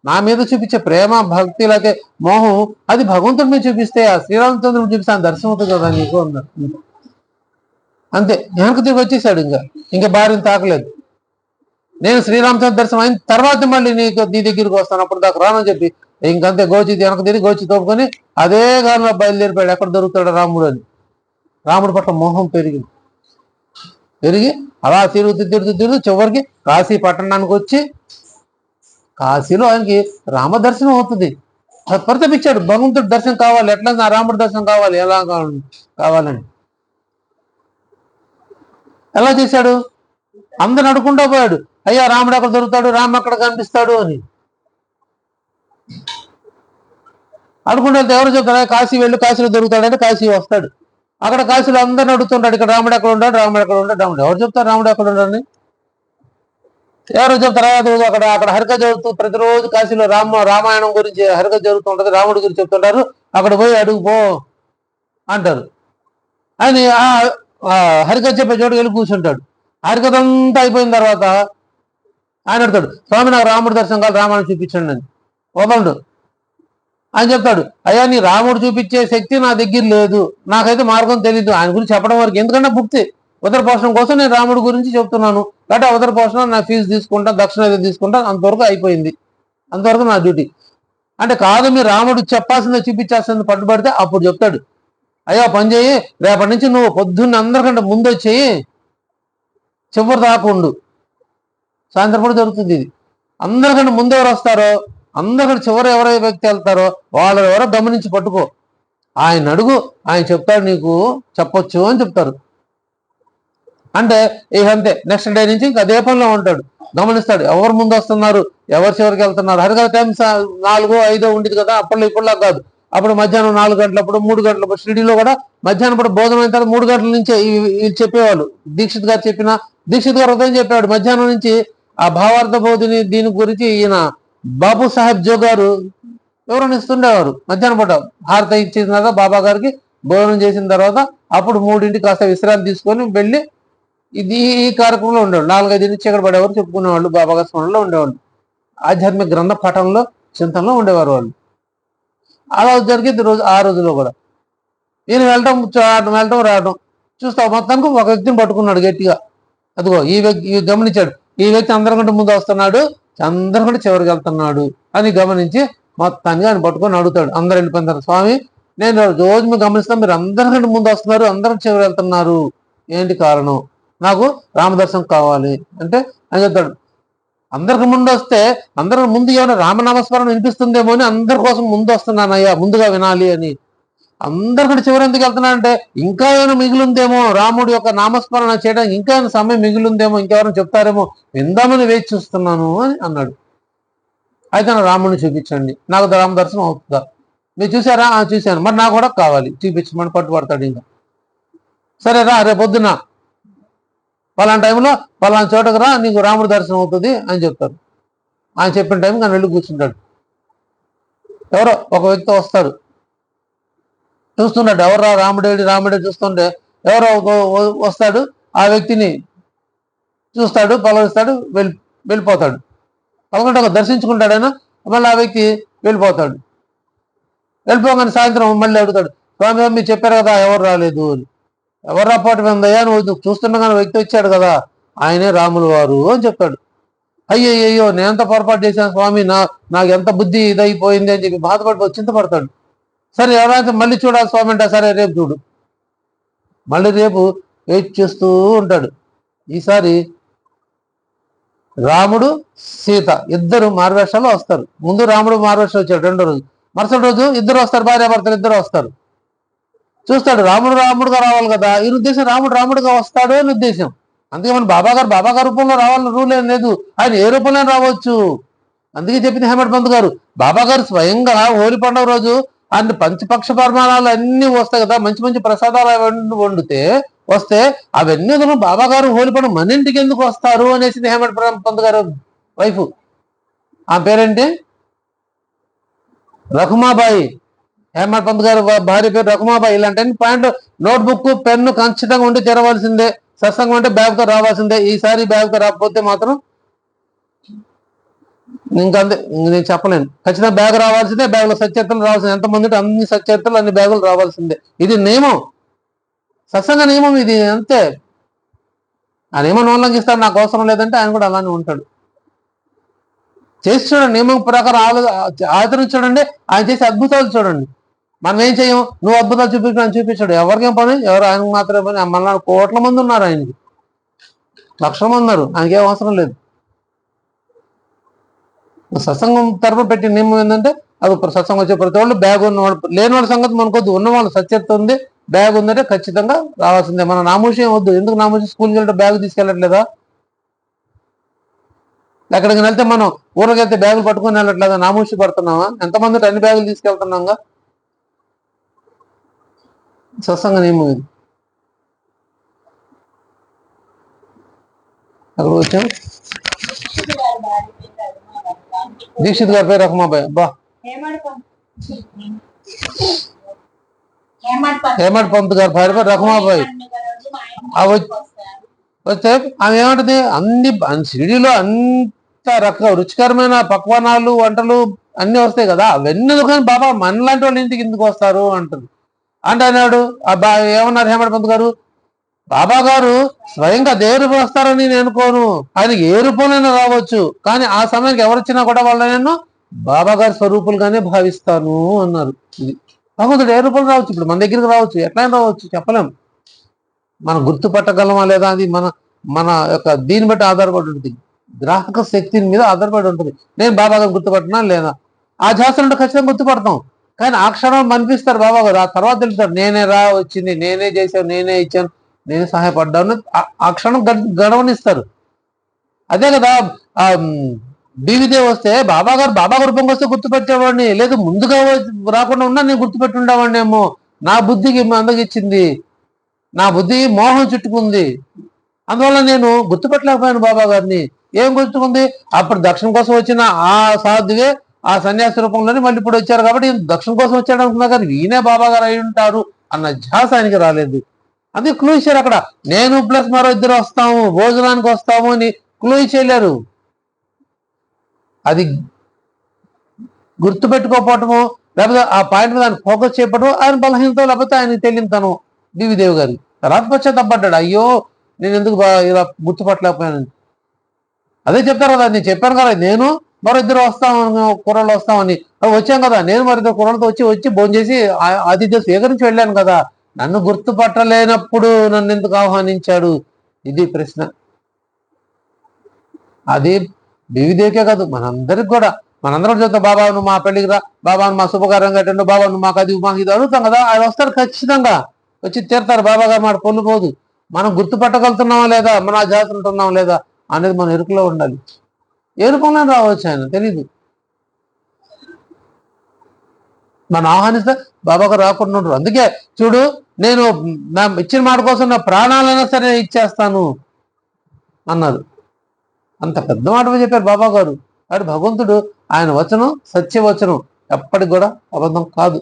నా మీద చూపించే ప్రేమ భక్తి లేకపోతే మోహం అది భగవంతుడి మీద చూపిస్తే, ఆ శ్రీరామచంద్రుడు చూపిస్తే ఆయన దర్శనం అవుతుంది కదా నీకు అన్నారు. అంతే, వెనక్కి తిరిగి వచ్చేసాడు. ఇంకా భార్యను తాకలేదు. నేను శ్రీరామచంద్ర దర్శనం అయిన తర్వాత మళ్ళీ నీ దగ్గరికి వస్తాను, అప్పుడు దాకా రానని చెప్పి ఇంకంతే గోచి వెనక తిరిగి గోచి తోపుకొని అదే గాలిలో బయలుదేరిపోయాడు. ఎక్కడ దొరుకుతాడు రాముడు అని. రాముడి పట్ల మోహం పెరిగి అలా తిరుగుతూ చివరికి కాశీ పట్టణానికి వచ్చి కాశీలో ఆయనకి రామదర్శనం అవుతుంది. పరితపించాడు, భగవంతుడి దర్శనం కావాలి, ఎట్లా నా రాముడి దర్శనం కావాలి, ఎలా కావాలని. ఎలా చేశాడు? అందరు అడుకుంటూ పోయాడు, అయ్యా రాముడు అక్కడ దొరుకుతాడు, రాము అక్కడ కనిపిస్తాడు అని. అనుకుంటే ఎవరు చెప్తారా, కాశీ వెళ్ళి కాశీలో దొరుకుతాడంటే కాశీ వస్తాడు. అక్కడ కాశీలో అందరిని అడుగుతుంటాడు, ఇక్కడ రాముడు ఎక్కడ ఉంటాడు, రాముడు ఎక్కడ ఉంటాడు, రాముడు. ఎవరు చెప్తారు రాముడు ఎక్కడ ఉంటాడని? ఎవరు చెప్తారా? అక్కడ హరికథ జరుగుతూ ప్రతిరోజు కాశీలో రామాయణం గురించి హరికథ జరుగుతూ ఉంటుంది, రాముడి గురించి చెప్తుంటారు, అక్కడ పోయి అడుగుపో అంటారు. అని హరికథ చెప్పే చోటుకి వెళ్ళి కూర్చుంటాడు. హరికథ అంతా అయిపోయిన తర్వాత ఆయన అడుగుతాడు, స్వామి నాకు రాముడి దర్శనం కాదు, రామాయణం చూపించండి అని. వదలడు. ఆయన చెప్తాడు, అయ్యా నీ రాముడు చూపించే శక్తి నా దగ్గర లేదు, నాకైతే మార్గం తెలీదు, ఆయన గురించి చెప్పడం వరకు. ఎందుకంటే భుక్తి ఉదర పోషణం కోసం నేను రాముడి గురించి చెప్తున్నాను కాబట్టి ఉదర పోషణం నా ఫీజు తీసుకుంటాను, దక్షిణ అయితే తీసుకుంటాను, అంతవరకు అయిపోయింది, అంతవరకు నా డ్యూటీ. అంటే కాదు, మీరు రాముడు చెప్పాల్సిందే చూపించాల్సింది పట్టుబడితే అప్పుడు చెప్తాడు, అయ్యా పని చేయి, రేపటి నుంచి నువ్వు పొద్దున్న అందరికంటే ముందు వచ్చేయి, చివరి దాకా ఉండు, సాయంత్రం కూడా జరుగుతుంది ఇది. అందరికంటే ముందు ఎవరు వస్తారో, అందరికంటే చివరి ఎవరైతే వ్యక్తి వెళ్తారో వాళ్ళు ఎవరో గమనించి పట్టుకో, ఆయన అడుగు, ఆయన చెప్తాడు, నీకు చెప్పొచ్చు అని చెప్తారు. అంటే అంతే, నెక్స్ట్ డే నుంచి ఇంకా అదే పనిలో ఉంటాడు, గమనిస్తాడు ఎవరు ముందు వస్తున్నారు, ఎవరు చివరికి వెళ్తున్నారు. హరికథ టైం 4, 5 ఉండేది కదా, అప్పట్లో ఇప్పుడులా కాదు. అప్పుడు మధ్యాహ్నం 4 గంటలప్పుడు, 3 గంటలప్పుడు, షిరిడీలో కూడా మధ్యాహ్నం పూట భోజనం అయిన తర్వాత 3 గంటల నుంచే వీళ్ళు చెప్పేవాళ్ళు. దీక్షిత్ గారు ఉదయం చెప్పేవాడు, మధ్యాహ్నం నుంచి ఆ భావార్థ బోధిని దీని గురించి ఈయన బాబు సాహెబ్ జో గారు వివరణ ఇస్తుండేవారు. మధ్యాహ్నం పూట హారతి ఇచ్చిన తర్వాత బాబా గారికి భోజనం చేసిన తర్వాత అప్పుడు 3ంటికి కాస్త విశ్రాంతి తీసుకొని వెళ్ళి ఈ కార్యక్రమంలో ఉండేవాళ్ళు. 4-5 చీకటి పడేవారు చెప్పుకునేవాళ్ళు, బాబా గారి స్మరణలో ఉండేవాళ్ళు, ఆధ్యాత్మిక గ్రంథ పఠంలో చింతనలో ఉండేవారు వాళ్ళు. అలా జరిగేది ఆ రోజులో కూడా. ఈయన వెళ్ళటం రావడం చూస్తావు, మొత్తానికి ఒక వ్యక్తిని పట్టుకున్నాడు గట్టిగా. అదిగో ఈ వ్యక్తి గమనించాడు, ఈ వ్యక్తి అందరికంటే ముందు వస్తున్నాడు, అందరికంటే చివరికి వెళ్తున్నాడు అని గమనించి మొత్తానికి ఆయన పట్టుకొని అడుగుతాడు. అందరు వెళ్ళిపోయిన తర్వాత, స్వామి నేను రోజు మీరు గమనిస్తాను, మీరు అందరికంటే ముందు వస్తున్నారు, అందరికి చివరి వెళ్తున్నారు, ఏంటి కారణం? నాకు రామదర్శనం కావాలి అంటే ఆయన చెప్తాడు, అందరికి ముందు వస్తే అందరికి ముందు ఏమైనా రామనామస్మరణ వినిపిస్తుందేమో అని అందరి కోసం ముందు వస్తున్నానయ్యా, ముందుగా వినాలి అని. అందరికంటే చివరి ఎందుకు వెళ్తున్నానంటే ఇంకా ఏమైనా మిగిలిందేమో, రాముడి యొక్క నామస్మరణ చేయడానికి ఇంకా ఏమైనా సమయం మిగిలిందేమో, ఇంకెవరైనా చెప్తారేమో విందామని వేచి చూస్తున్నాను అని అన్నాడు. అయితే నా రాముడిని చూపించండి, నాకు రామదర్శనం అవుతుందా? మీరు చూసారా? చూశాను, మరి నాకు కూడా కావాలి, చూపించమని పట్టుబడతాడు. ఇంకా సరే రా, రేపు పొద్దున పలానా టైంలో పలానా చోటకు రా, నీకు రాముడి దర్శనం అవుతుంది అని చెప్తారు. ఆయన చెప్పిన టైంకి ఆయన వెళ్ళి కూర్చుంటాడు. ఎవరో ఒక వ్యక్తి వస్తారు, చూస్తున్నాడు, ఎవరు రాముడే చూస్తుంటే ఎవరో వస్తాడు, ఆ వ్యక్తిని చూస్తాడు, పలకరిస్తాడు, వెళ్ళిపోతాడు. పలకంటే దర్శించుకుంటాడైనా మళ్ళీ ఆ వ్యక్తి వెళ్ళిపోతాడు. వెళ్ళిపోగానే సాయంత్రం మళ్ళీ అడుగుతాడు, స్వామి మీరు చెప్పారు కదా ఎవరు రాలేదు అని. ఎవరు రాపోవటం ఏందయ్యా, నువ్వు చూస్తుండగానే వ్యక్తి వచ్చాడు కదా, ఆయనే రాములు వారు అని చెప్తాడు. అయ్యో నేనంత పొరపాటు చేశాను స్వామి, నాకు ఎంత బుద్ధి ఇదైపోయింది అని చెప్పి బాధపడిపోయి చింతపడతాడు. సరే ఎవరైతే మళ్ళీ చూడాలి స్వామి అంటే, సరే రేపు చూడు. మళ్ళీ రేపు వెయిట్ చేస్తూ ఉంటాడు. ఈసారి రాముడు సీత ఇద్దరు మారువేషాల్లో వస్తారు. ముందు రాముడు మారువేషం వచ్చాడు, రెండో రోజు. మరుసటి రోజు ఇద్దరు వస్తారు, భార్యాభర్తలు ఇద్దరు వస్తారు. చూస్తాడు, రాముడుగా రావాలి కదా, ఈ ఉద్దేశం రాముడుగా వస్తాడు అని ఉద్దేశం. అందుకే మన బాబా గారు రూపంలో రావాలని రూల్ ఏం లేదు, ఆయన ఏ రూపంలో రావచ్చు. అందుకే చెప్పింది హేమడ్ పంత్ గారు, బాబా గారు స్వయంగా హోలీ పండుగ రోజు ఆయన పంచపక్ష పరిమాణాలు అన్ని వస్తాయి కదా, మంచి మంచి ప్రసాదాలు వండితే వస్తే అవన్నీ బాబా గారు హోలీ పండుగ మన ఇంటికి ఎందుకు వస్తారు అనేసి హేమడ్ పంత్ గారు వైఫ్, ఆ పేరేంటి రఘుమాబాయి, హేమడ్ పంత్ గారు భార్య పేరు రఘుమాబాయి. ఇలాంటి పాయింట్ నోట్బుక్ పెన్ను ఖచ్చితంగా ఉండి తెరవాల్సిందే, సత్సంగం అంటే బ్యాగ్తో రావాల్సిందే. ఈసారి బ్యాగ్తో రాకపోతే మాత్రం ఇంకంతే, నేను చెప్పలేను. ఖచ్చితంగా బ్యాగ్ రావాల్సిందే, బ్యాగ్లో సచరిత్రలు రావాల్సిందే. ఎంతమంది ఉంటే అన్ని సచరిత్రలు అన్ని బ్యాగులు రావాల్సిందే. ఇది నియమం, సత్సంగ నియమం ఇది, అంతే. ఆ నియమం ఉల్లంఘిస్తాడు, నాకు అవసరం లేదంటే ఆయన కూడా అలానే ఉంటాడు. చేసి చూడండి, నియమం ప్రకారం ఆచరించి చూడండి, ఆయన చేసే అద్భుతాలు చూడండి. మనం ఏం చేయం, నువ్వు అద్భుతాలు చూపించు అని చూపించాడు. ఎవరికేం పని, ఎవరు ఆయనకు మాత్రమే పని. మళ్ళీ కోట్ల మంది ఉన్నారు, ఆయనకి లక్షల మంది ఉన్నారు, ఆయనకేం అవసరం లేదు. సత్సంగం తరపున పెట్టిన నియమం ఏంటంటే, అది సత్సంగం వచ్చే ప్రతి వాళ్ళు బ్యాగ్ ఉన్నవాళ్ళు, లేని వాళ్ళ సంగతి మనకొద్దు, ఉన్నవాళ్ళు సత్యత ఉంది, బ్యాగ్ ఉందంటే ఖచ్చితంగా రావాల్సిందే. మన నామూషం వద్దు. ఎందుకు నామూషం? స్కూల్కి వెళ్తే బ్యాగ్ తీసుకెళ్ళట్లేదా? ఎక్కడికి వెళ్తే మనం ఊరికి వెళ్తే బ్యాగులు పట్టుకుని వెళ్ళట్లేదా? నామూషి పడుతున్నావా? ఎంతమంది అన్ని బ్యాగులు తీసుకెళ్తున్నాగా? సత్సంగ నియమం ఇది. అక్కడ వచ్చాం. దీక్షిత్ గారి పేరు రహమాబాయ్. బా హేమడ్ పంత్ గారి పేరు రహమాబాయ్. వస్తే ఆమె ఏమంటది, అన్ని షిరిడీలో అంత రుచికరమైన పక్వానాలు వంటలు అన్ని వస్తాయి కదా, అవన్నీ కానీ బాబా మనలాంటి వాళ్ళ ఇంటికి ఎందుకు వస్తారు అంటుంది. అంటే అన్నాడు ఏమన్నారు హేమడ్ పంత్ గారు, బాబా గారు స్వయంగా దేవుడు వస్తారని నేను అనుకోను, ఆయనకి ఏ రూపంలోనే రావచ్చు, కానీ ఆ సమయానికి ఎవరు వచ్చినా కూడా వాళ్ళ నేను బాబా గారి స్వరూపులుగానే భావిస్తాను అన్నారు. ఇది భగవంతుడు ఏ రూపంలో రావచ్చు, ఇప్పుడు మన దగ్గరికి రావచ్చు, ఎట్లయినా రావచ్చు, చెప్పలేం. మనం గుర్తుపట్టగలమా లేదా అది మన మన యొక్క దీన్ని బట్టి ఆధారపడి ఉంటుంది, గ్రాహక శక్తిని మీద ఆధారపడి ఉంటుంది. నేను బాబా గారు గుర్తుపట్టినా లేదా, ఆ జాతరలో ఖచ్చితంగా గుర్తుపడతాం, కానీ ఆ క్షణం అనిపిస్తారు బాబా గారు, ఆ తర్వాత తెలుస్తారు నేనే రా వచ్చింది, నేనే చేశాను, నేనే ఇచ్చాను, నేనే సహాయపడ్డాను, ఆ క్షణం గడవనిస్తారు. అదే కదా ఆ బీవిదేవి వస్తే బాబా గారు రూపంగా వస్తే గుర్తుపెట్టేవాడిని, లేదు ముందుగా రాకుండా ఉన్నా నేను గుర్తుపెట్టి ఉండేవాడిని ఏమో. నా బుద్ధికి అందగిచ్చింది, నా బుద్ధి మోహం చుట్టుకుంది, అందువల్ల నేను గుర్తుపెట్టలేకపోయాను బాబా గారిని. ఏం గుర్తుకుంది, అప్పుడు దక్షిణ కోసం వచ్చిన ఆ సాధువే ఆ సన్యాసి రూపంలోనే మళ్ళీ ఇప్పుడు వచ్చారు కాబట్టి దక్షిణ కోసం వచ్చాడు అనుకున్నా, కానీ ఈయనే బాబా గారు అయి ఉంటారు అన్న ధ్యాస ఆయనకి రాలేదు. అది క్లూ ఇచ్చారు అక్కడ, నేను ప్లస్ మరో ఇద్దరు వస్తాము, భోజనానికి వస్తాము అని క్లూ ఇచ్చేయలేరు. అది గుర్తుపెట్టుకోకపోవటము, లేకపోతే ఆ పాయింట్ మీద ఆయన ఫోకస్ చేయటం ఆయన బలహీనత, లేకపోతే ఆయన తెలియతనం బీవిదేవి గారి. తర్వాత పశ్చాత్తపడ్డాడు, అయ్యో నేను ఎందుకు ఇలా గుర్తుపట్టలేకపోయాను. అదే చెప్తారు కదా, నేను చెప్పాను కదా నేను మరో ఇద్దరు వస్తామని, కుర్రలు వస్తామని, వచ్చాం కదా, నేను మరిద్దరు కుర్రలతో వచ్చి భోజనం చేసి ఆతిథ్యం స్వీకరించి వెళ్ళాను కదా, నన్ను గుర్తుపట్టలేనప్పుడు నన్ను ఎందుకు ఆహ్వానించాడు? ఇది ప్రశ్న. అది బీవిదేవికే కాదు, మనందరికి కూడా. మనందరం చెప్తాం, బాబా నువ్వు మా పెళ్లికి రా, బాబా మా శుభకార్యం కట్టండు, బాబా నువ్వు మాకు అది మాకు ఇది అడుగుతాం కదా, ఆయన వస్తారు ఖచ్చితంగా, వచ్చి తీరుతారు. బాబా గారు మాట పొల్లు పోదు. మనం గుర్తుపట్టగలుగుతున్నామా లేదా, మన జాతి ఉంటున్నామా లేదా అనేది మన ఎరుకలో ఉండాలి. ఏ రూపంలో రావచ్చు ఆయన తెలీదు. మనం ఆహ్వానిస్తే బాబా గారు రాకుండా ఉంటారు. అందుకే చూడు, నేను నా ఇచ్చిన మాట కోసం నా ప్రాణాలైనా సరే ఇచ్చేస్తాను అన్నారు. అంత పెద్ద మాట చెప్పారు బాబా గారు. కాబట్టి భగవంతుడు ఆయన వచనం సత్యవచనం, ఎప్పటికి కూడా అబద్ధం కాదు.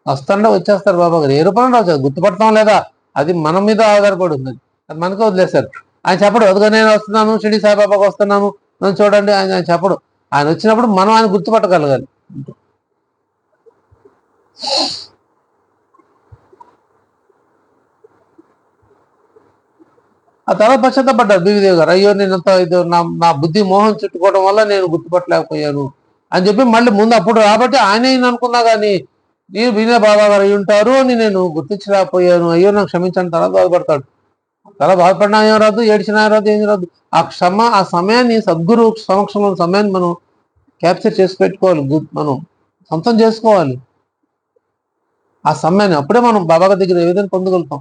వస్తాండే వచ్చేస్తారు బాబా గారు, ఏ రూపంలో రావచ్చు. గుర్తుపడతాం లేదా అది మన మీద ఆధారపడి ఉంది, అది మనకే వదిలేశారు. ఆయన చెప్పడు, అదిగా నేను వస్తున్నాను షిరిడి సాయిబాబాకి వస్తున్నాను నన్ను చూడండి ఆయన చెప్పడు. ఆయన వచ్చినప్పుడు మనం ఆయన గుర్తుపట్టగలగాలి. ఆ తర్వాత పశ్చాత్తపడ్డారు బీవిదేవి గారు, అయ్యో నేను నా బుద్ధి మోహం చుట్టుకోవడం వల్ల నేను గుర్తుపట్టలేకపోయాను అని చెప్పి మళ్ళీ ముందు అప్పుడు కాబట్టి ఆయన అనుకున్నా కానీ నేను వినే బాబా గారు అయి ఉంటారు అని నేను గుర్తించలేకపోయాను, అయ్యో నాకు క్షమించండి. తర్వాత బాధపడతాడు. చాలా బాధపడినా ఏం రాదు, ఏడ్చినా రాదు, ఏం రాదు. ఆ సమయాన్ని సద్గురు సమక్షంలో సమయాన్ని మనం క్యాప్చర్ చేసి పెట్టుకోవాలి, మనం సొంతం చేసుకోవాలి ఆ సమయాన్ని. అప్పుడే మనం బాబా గారి దగ్గర ఏ విధంగా పొందగలుగుతాం.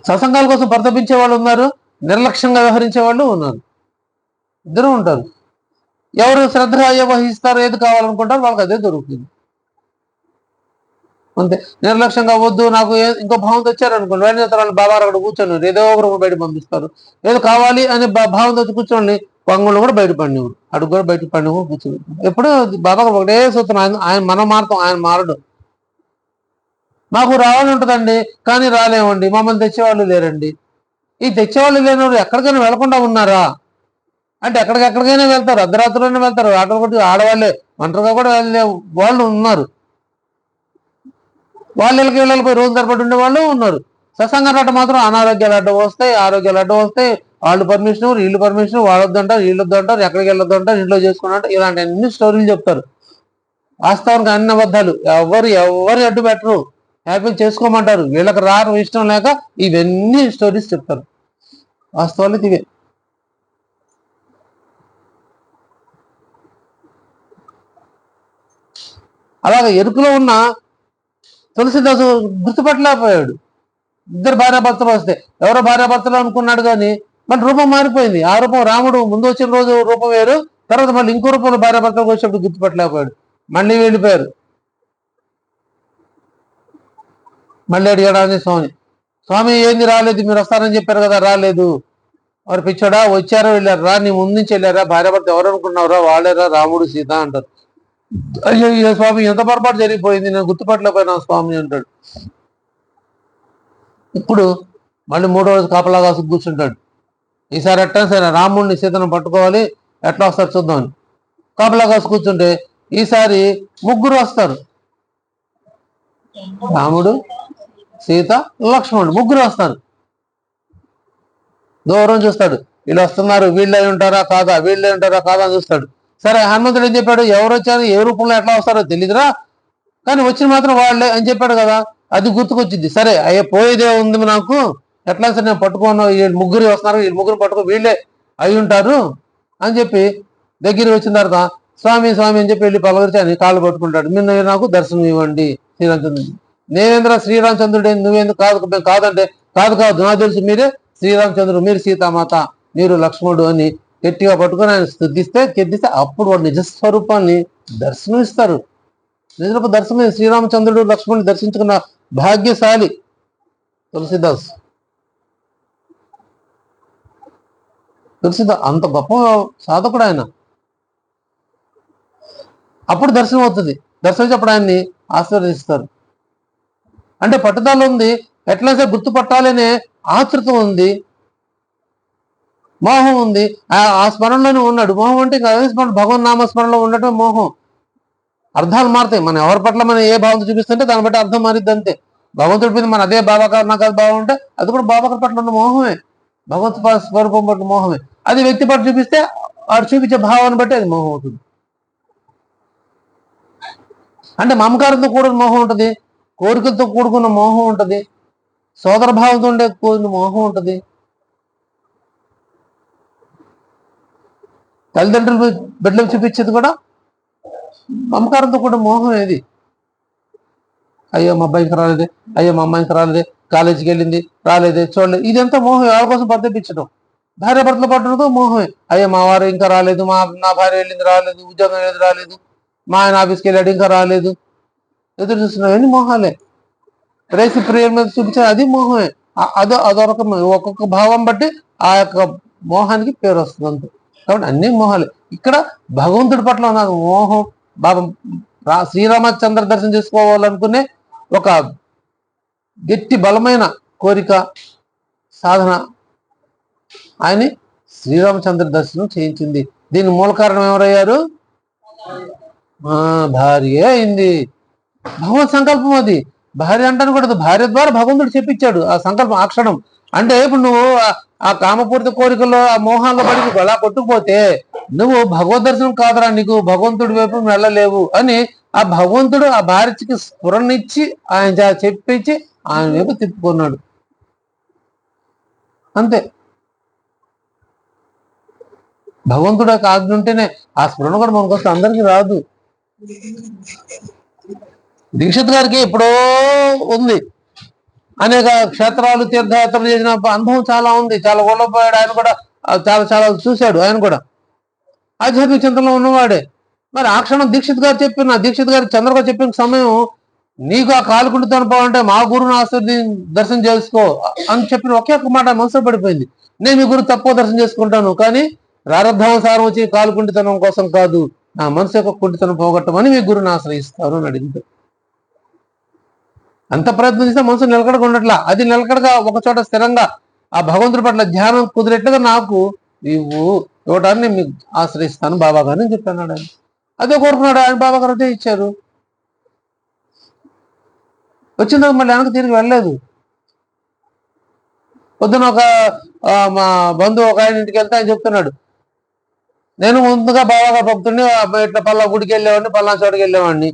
సత్సంగాల కోసం పరితపించే వాళ్ళు ఉన్నారు, నిర్లక్ష్యంగా వ్యవహరించే వాళ్ళు ఉన్నారు, ఇద్దరు ఉంటారు. ఎవరు శ్రద్ధగా వహిస్తారు, ఏది కావాలనుకుంటారు వాళ్ళకి అదే దొరుకుతుంది అంతే. నిర్లక్ష్యంగా వద్దు నాకు ఇంకో భావంతో వచ్చారనుకోండి, వెంటనే తరాలు బాబా అక్కడ కూర్చొని ఏదో ఒక రూపం బయట పంపిస్తారు. ఏదో కావాలి అని భావంతో కూర్చోండి, పంగులు కూడా బయట పడినవారు, అడుగు కూడా బయట పడినవారు కూర్చొని. ఎప్పుడూ బాబా ఒకటే సూత్రం, ఆయన మనం మారుతాం, ఆయన మారడు. మాకు రావాలని ఉంటుందండి కానీ రాలేమండి, మమ్మల్ని తెచ్చేవాళ్ళు లేరండి. ఈ తెచ్చేవాళ్ళు లేనివారు ఎక్కడికైనా వెళ్లకుండా ఉన్నారా అంటే ఎక్కడికైనా వెళ్తారు, అర్ధరాత్రులైనా వెళ్తారు, ఆటలు కొట్టి ఆడవాళ్ళే ఒంటరిగా కూడా వెళ్ళే వాళ్ళు ఉన్నారు, వాళ్ళకి పోయి రోజు తరబడి ఉండే వాళ్ళు ఉన్నారు. సత్సంగాలు అంటే మాత్రం అనారోగ్యాలు అడ్డం వస్తాయి, ఆరోగ్యాలు అడ్డం వస్తాయి, వాళ్ళు పర్మిషన్ వీళ్ళు పర్మిషన్, వాళ్ళొద్దంటారు వీళ్ళొద్దంటారు, ఎక్కడికి వెళ్ళొద్దు అంటారు, ఇంట్లో చేసుకున్నట్టు ఇలాంటి అన్ని స్టోరీలు చెప్తారు. వాస్తవానికి అన్ని అబద్ధాలు. ఎవరు అడ్డు పెట్టరు, హ్యాపీగా చేసుకోమంటారు. వీళ్ళకి రారు ఇష్టం లేక ఇవన్నీ స్టోరీస్ చెప్తారు. వాస్తవాలు ఇవే. అలాగే ఎరుకులో ఉన్న తులసిదాసు గుర్తుపట్టలేకపోయాడు. ఇద్దరు భార్యాభర్తలు వస్తే ఎవరో భార్యాభర్తలు అనుకున్నాడు, కానీ మళ్ళీ రూపం మారిపోయింది. ఆ రూపం రాముడు ముందు వచ్చిన రోజు రూపం వేరు, తర్వాత మళ్ళీ ఇంకో రూపంలో భార్యాభర్తలకు వచ్చేప్పుడు గుర్తుపట్టలేకపోయాడు. మళ్ళీ వెళ్ళిపోయారు. మళ్ళీ అడిగాడు స్వామి, స్వామి ఏంది రాలేదు, మీరు వస్తారని చెప్పారు కదా రాలేదు. వారు పిచ్చోడా, వచ్చారో వెళ్ళారు రా, నీ ముందు నుంచి వెళ్ళారా, భార్యాభర్త ఎవరు అనుకున్నావురా, వాళ్ళేరా రాముడు సీత అంటారు. అయ్యో స్వామి ఎంత పొరపాటు జరిగిపోయింది, నేను గుర్తుపట్టలేకపోయినా స్వామి అంటాడు. ఇప్పుడు మళ్ళీ 3వ రోజు కాపలాగా కూర్చుంటాడు. ఈసారి ఎట్టా సరే రాముడిని సీతను పట్టుకోవాలి, ఎట్లా వస్తారు చూద్దామని కాపలాగా కూర్చుంటే ఈసారి ముగ్గురు వస్తారు. రాముడు, సీత, లక్ష్మణుడు ముగ్గురు వస్తారు. దూరం చూస్తాడు, వీళ్ళు వస్తున్నారు, వీళ్ళే ఉంటారా కాదా, వీళ్ళే ఉంటారా కాదా అని చూస్తాడు. సరే హనుమంతుడు ఏం చెప్పాడు, ఎవరు వచ్చారు ఏ రూపంలో ఎట్లా వస్తారో తెలియదురా, కానీ వచ్చిన మాత్రం వాళ్ళే అని చెప్పాడు కదా, అది గుర్తుకొచ్చింది. సరే అయ్యే పోయేదే ఉంది నాకు, ఎట్లా సరే నేను పట్టుకోను, వీళ్ళు ముగ్గురు వస్తున్నారు, వీళ్ళు ముగ్గురు పట్టుకో, వీళ్ళే అయి ఉంటారు అని చెప్పి దగ్గరికి వచ్చిన తర్వాత స్వామి స్వామి అని చెప్పి వెళ్ళి పలకరిచి అని కాళ్ళు పట్టుకుంటాడు. మీరు నాకు దర్శనం ఇవ్వండి శ్రీరామచంద్రుడు. నేనేంద్ర శ్రీరామచంద్రుడే, నువ్వేందుకు కాదు, మేము కాదంటే కాదు నాకు తెలుసు మీరే శ్రీరామచంద్రుడు, మీరు సీతామాత, మీరు లక్ష్మణుడు అని గట్టిగా పట్టుకొని ఆయన కెద్దిస్తే అప్పుడు వాడు నిజస్వరూపాన్ని దర్శనం ఇస్తారు. నిజరూప దర్శనం శ్రీరామచంద్రుడు లక్ష్మణుని దర్శించుకున్న భాగ్యశాలి తులసిదాస్. అంత గొప్ప సాధకుడు ఆయన. అప్పుడు దర్శనం అవుతుంది. దర్శించినప్పుడు ఆయన్ని ఆశీర్వదిస్తారు. అంటే పట్టుదల ఉంది, ఎట్లా సరే గుర్తుపట్టాలనే ఆతృత ఉంది, మోహం ఉంది. ఆ స్మరణలోనే ఉన్నాడు. మోహం అంటే ఇంకా అదే స్మరణ, భగవన్ నామస్మరణలో ఉండటం మోహం. అర్థాలు మారుతాయి. మనం ఎవరి పట్ల మనం ఏ భావంతో చూపిస్తుంటే దాన్ని బట్టి అర్థం మారిద్ది అంతే. భగవంతుడి మీద మన అదే బాబాకారు నాకు అది భావం ఉంటే అది కూడా బాబాకారు పట్ల ఉన్న మోహమే, భగవంతు స్వరూపం పట్ల మోహమే. అది వ్యక్తి పట్ల చూపిస్తే వాడు చూపించే భావాన్ని బట్టి అది మోహం అవుతుంది. అంటే మమకారంతో కూడిన మోహం ఉంటుంది, కోరికలతో కూడుకున్న మోహం ఉంటుంది, సోదర భావంతో ఉండే కూడిన మోహం ఉంటుంది. తల్లిదండ్రులు బిడ్డలకు చూపించేది కూడా మమకారంతో కూడా మోహం. ఏది అయ్యో మా అబ్బాయికి రాలేదే, అయ్యో మా అమ్మాయికి రాలేదే, కాలేజీకి వెళ్ళింది రాలేదే, చూడలేదు, ఇదంతా మోహం. ఎవరి కోసం బద్దపించడం. భార్య భర్తలు పట్టడంతో మోహమే. అయ్యో మా వారు ఇంకా రాలేదు, నా భార్య వెళ్ళింది రాలేదు, ఉద్యోగం వెళ్ళింది రాలేదు, మా ఆయన ఆఫీస్కి వెళ్ళాడు ఇంకా రాలేదు, ఎదురు చూస్తున్నాం. అన్ని మోహాలే. రేసి ప్రియుల మీద చూపించే అది మోహమే. అదొక ఒక్కొక్క భావం బట్టి ఆ యొక్క మోహానికి పేరు వస్తుంది అంతే. కాబట్టి అన్ని మోహాలే. ఇక్కడ భగవంతుడి పట్ల నాకు మోహం, శ్రీరామచంద్ర దర్శనం చేసుకోవాలనుకునే ఒక గట్టి బలమైన కోరిక, సాధన ఆయన్ని శ్రీరామచంద్ర దర్శనం చేయించింది. దీని మూల కారణం ఎవరయ్యారు? భార్య అయింది. భగవత్ సంకల్పం అది. భార్య అంటాను కూడా భార్య ద్వారా భగవంతుడు చెప్పించాడు ఆ సంకల్పం, ఆ క్షణం. అంటే ఇప్పుడు నువ్వు ఆ కామపూరిత కోరికల్లో ఆ మోహాల్లో పడి నువ్వు అలా కొట్టుకుపోతే నువ్వు భగవద్ దర్శనం కాదురా, నీకు భగవంతుడి వైపు వెళ్ళలేవు అని ఆ భగవంతుడు ఆ భార్యకి స్ఫురణిచ్చి ఆయన చెప్పించి ఆయన వైపు తిప్పుకున్నాడు అంతే. భగవంతుడు యొక్క ఆజ్ఞ ఉంటేనే ఆ స్ఫురణ కూడా మనకు వస్తే అందరికీ రాదు. దీక్షిత్ గారికి ఎప్పుడో ఉంది, అనేక క్షేత్రాలు తీర్థయాత్రలు చేసిన అనుభవం చాలా ఉంది, చాలా గొడవపోయాడు ఆయన కూడా, చాలా చాలా చూశాడు ఆయన కూడా, ఆధ్యాత్మిక చింతనలో ఉన్నవాడే. మరి ఆ క్షణం దీక్షిత్ గారు చంద్రగారు చెప్పిన సమయం, నీకు ఆ కాలుకుంటుతో అనుభవం మా గురువుని దర్శనం చేసుకో అని చెప్పిన ఒకే ఒక్క మాట మనసులో పడిపోయింది. నేను మీ గురు తక్కువ దర్శనం చేసుకుంటాను, కానీ ప్రారంభానుసారం వచ్చి కాలుకుంటితనం కోసం కాదు, నా మనసు యొక్క కుంటితనం పోగొట్టమని మీ గురువుని ఆశ్రయిస్తారు అని అడిగింది. అంత ప్రయత్నం చేస్తే మనసు నిలకడగా ఉండట్లా. అది నిలకడగా ఒక చోట స్థిరంగా ఆ భగవంతుడి పట్ల ధ్యానం కుదిరేట్లుగా నాకు ఇవ్వటాన్ని మీకు ఆశ్రయిస్తాను బాబా గారిని చెప్పాను ఆయన. అదే కోరుకున్నాడు ఆయన, బాబా గారు అదే ఇచ్చారు. వచ్చిన తర్వాత మళ్ళీ వెనక్కి తిరిగి వెళ్ళలేదు. పొద్దున మా బంధువు ఒక ఆయన ఇంటికి వెళ్తే ఆయన చెప్తున్నాడు, నేను ముందుగా బాగా భక్తుడిని, ఇట్లా పల్లా గుడికి వెళ్ళేవాడిని, పల్లా చోటుకి వెళ్ళేవాడిని.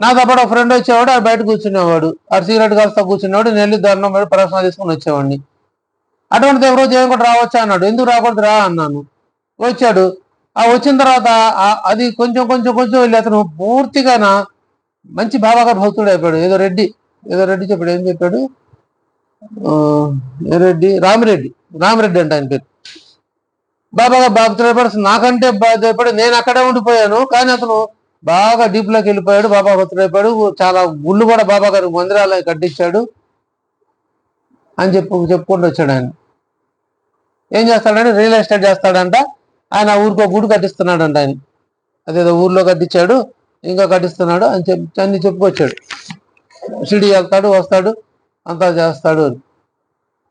నాతో పాటు ఒక ఫ్రెండ్ వచ్చేవాడు, ఆ బయట కూర్చునేవాడు, ఆ సిగరెట్ కాస్తా కూర్చునేవాడు, నెల్లి ధర్నం పెట్టి ప్రశ్న తీసుకుని వచ్చేవాడిని. అటువంటిది ఎవరో జయం కూడా రావచ్చా అన్నాడు. ఎందుకు రాకూడదు రా అన్నాను. వచ్చాడు. వచ్చిన తర్వాత అది కొంచెం కొంచెం కొంచెం వెళ్ళి అతను పూర్తిగా మంచి బాబాగా భక్తుడు అయిపోయాడు. ఏదో రెడ్డి చెప్పాడు. ఏం చెప్పాడు? రామిరెడ్డి అంటే ఆయన పేరు. బాబాగా భక్తుడు అయిపోయాడు. నాకంటే బాధపడి నేను అక్కడే ఉండిపోయాను, కానీ అతను బాగా డీప్ లోకి వెళ్ళిపోయాడు, బాబా భక్తుడు అయిపోయాడు. చాలా గుళ్ళు కూడా బాబా గారు మందిరాలు కట్టించాడు అని చెప్పుకుంటూ వచ్చాడు. ఆయన ఏం చేస్తాడంటే రియల్ ఎస్టేట్ చేస్తాడంట. ఆయన ఊరికో గుడి కట్టిస్తున్నాడంట. ఆయన అదేదో ఊర్లో కట్టించాడు, ఇంకా కట్టిస్తున్నాడు అని అన్ని చెప్పుకొచ్చాడు. షిరిడి వెళ్తాడు, వస్తాడు, అంతా చేస్తాడు అని.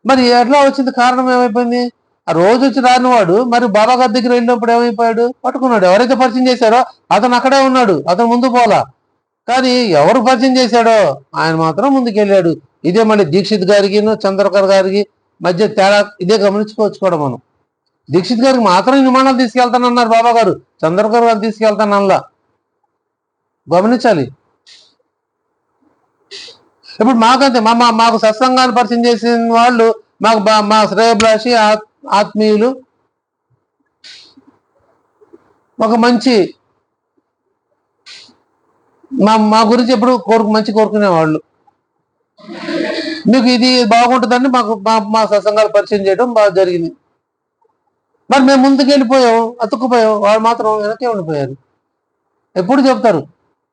మరి ఎట్లా వచ్చింది? కారణం ఏమైపోయింది? ఆ రోజు వచ్చి రానివాడు మరి బాబా గారి దగ్గర వెళ్ళినప్పుడు ఏమైపోయాడు? పట్టుకున్నాడు. ఎవరైతే పరిచయం చేశారో అతను అక్కడే ఉన్నాడు, అతను ముందు పోలా. కానీ ఎవరు పరిచయం చేశాడో ఆయన మాత్రం ముందుకు వెళ్ళాడు. ఇదే మళ్ళీ దీక్షిత్ గారికి చంద్రకర్ గారికి మధ్య తేడా ఇదే గమనించుకోవచ్చు కూడా మనం. దీక్షిత్ గారికి మాత్రం విమానాలు తీసుకెళ్తానన్నారు బాబా గారు, చంద్రకర్ గారు తీసుకెళ్తానల్లా. గమనించాలి. ఇప్పుడు మాకంతే, మాకు సత్సంగాన్ని పరిచయం చేసిన వాళ్ళు, మా శ్రేయభిలాషి ఆత్మీయులు, ఒక మంచి మా గురించి ఎప్పుడు మంచి కోరుకునేవాళ్ళు. మీకు ఇది బాగుంటుందని మా సత్సంగాలు పరిచయం చేయడం బాగా జరిగింది. మరి మేము ముందుకు వెళ్ళిపోయాం, అతుక్కుపోయాం, వాళ్ళు మాత్రం వెనకే ఉండిపోయారు. ఎప్పుడు చెప్తారు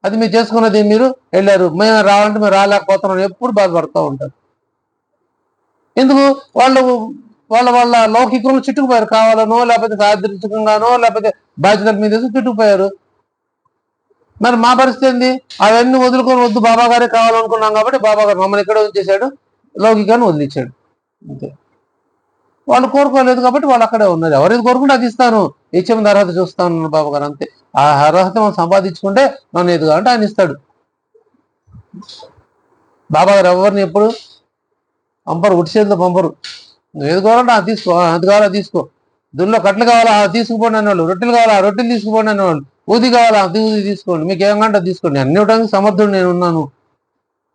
అది మీరు చేసుకున్నది, మీరు వెళ్ళారు, మేము రావాలంటే మేము రాలేకపోతున్నాం, ఎప్పుడు బాధపడుతూ ఉంటారు. ఎందుకు? వాళ్ళ లౌకికంలో చుట్టుకుపోయారు, కావాలనో లేకపోతే సాదృశికంగానో లేకపోతే బాధ్యతల మీద చుట్టుకుపోయారు. మరి మా పరిస్థితి ఏంది? అవన్నీ వదులుకొని వద్దు, బాబా గారే కావాలనుకున్నాం కాబట్టి బాబా గారు మమ్మల్ని ఇక్కడ ఉంచేశాడు, లౌకికాన్ని వదిలించాడు. అంతే. వాళ్ళు కోరుకోలేదు కాబట్టి వాళ్ళు అక్కడే ఉన్నారు. ఎవరైతే కోరుకుంటే అది ఇస్తాను, ఇచ్చేంత అర్హత చూస్తాను బాబా గారు. అంతే. ఆ అర్హత మనం సంపాదించుకుంటే నన్ను ఏది కావాలంటే ఆయన ఇస్తాడు. బాబా గారు ఎవరిని ఎప్పుడు పంపరు, ఉడిచేందుకు పంపరు. నువ్వు ఏది కావాలంటే అది తీసుకో, అది కావాలా తీసుకో, దుల్లో కట్లు కావాలా తీసుకుపోండి అనేవాళ్ళు, రొట్టెలు కావాలా రొట్టెలు తీసుకుపోండి అనేవాళ్ళు, ఊది కావాలా ఊది తీసుకోండి, మీకు ఏమంటే తీసుకోండి, అన్ని ఇవ్వడానికి సమర్థుడు నేను ఉన్నాను.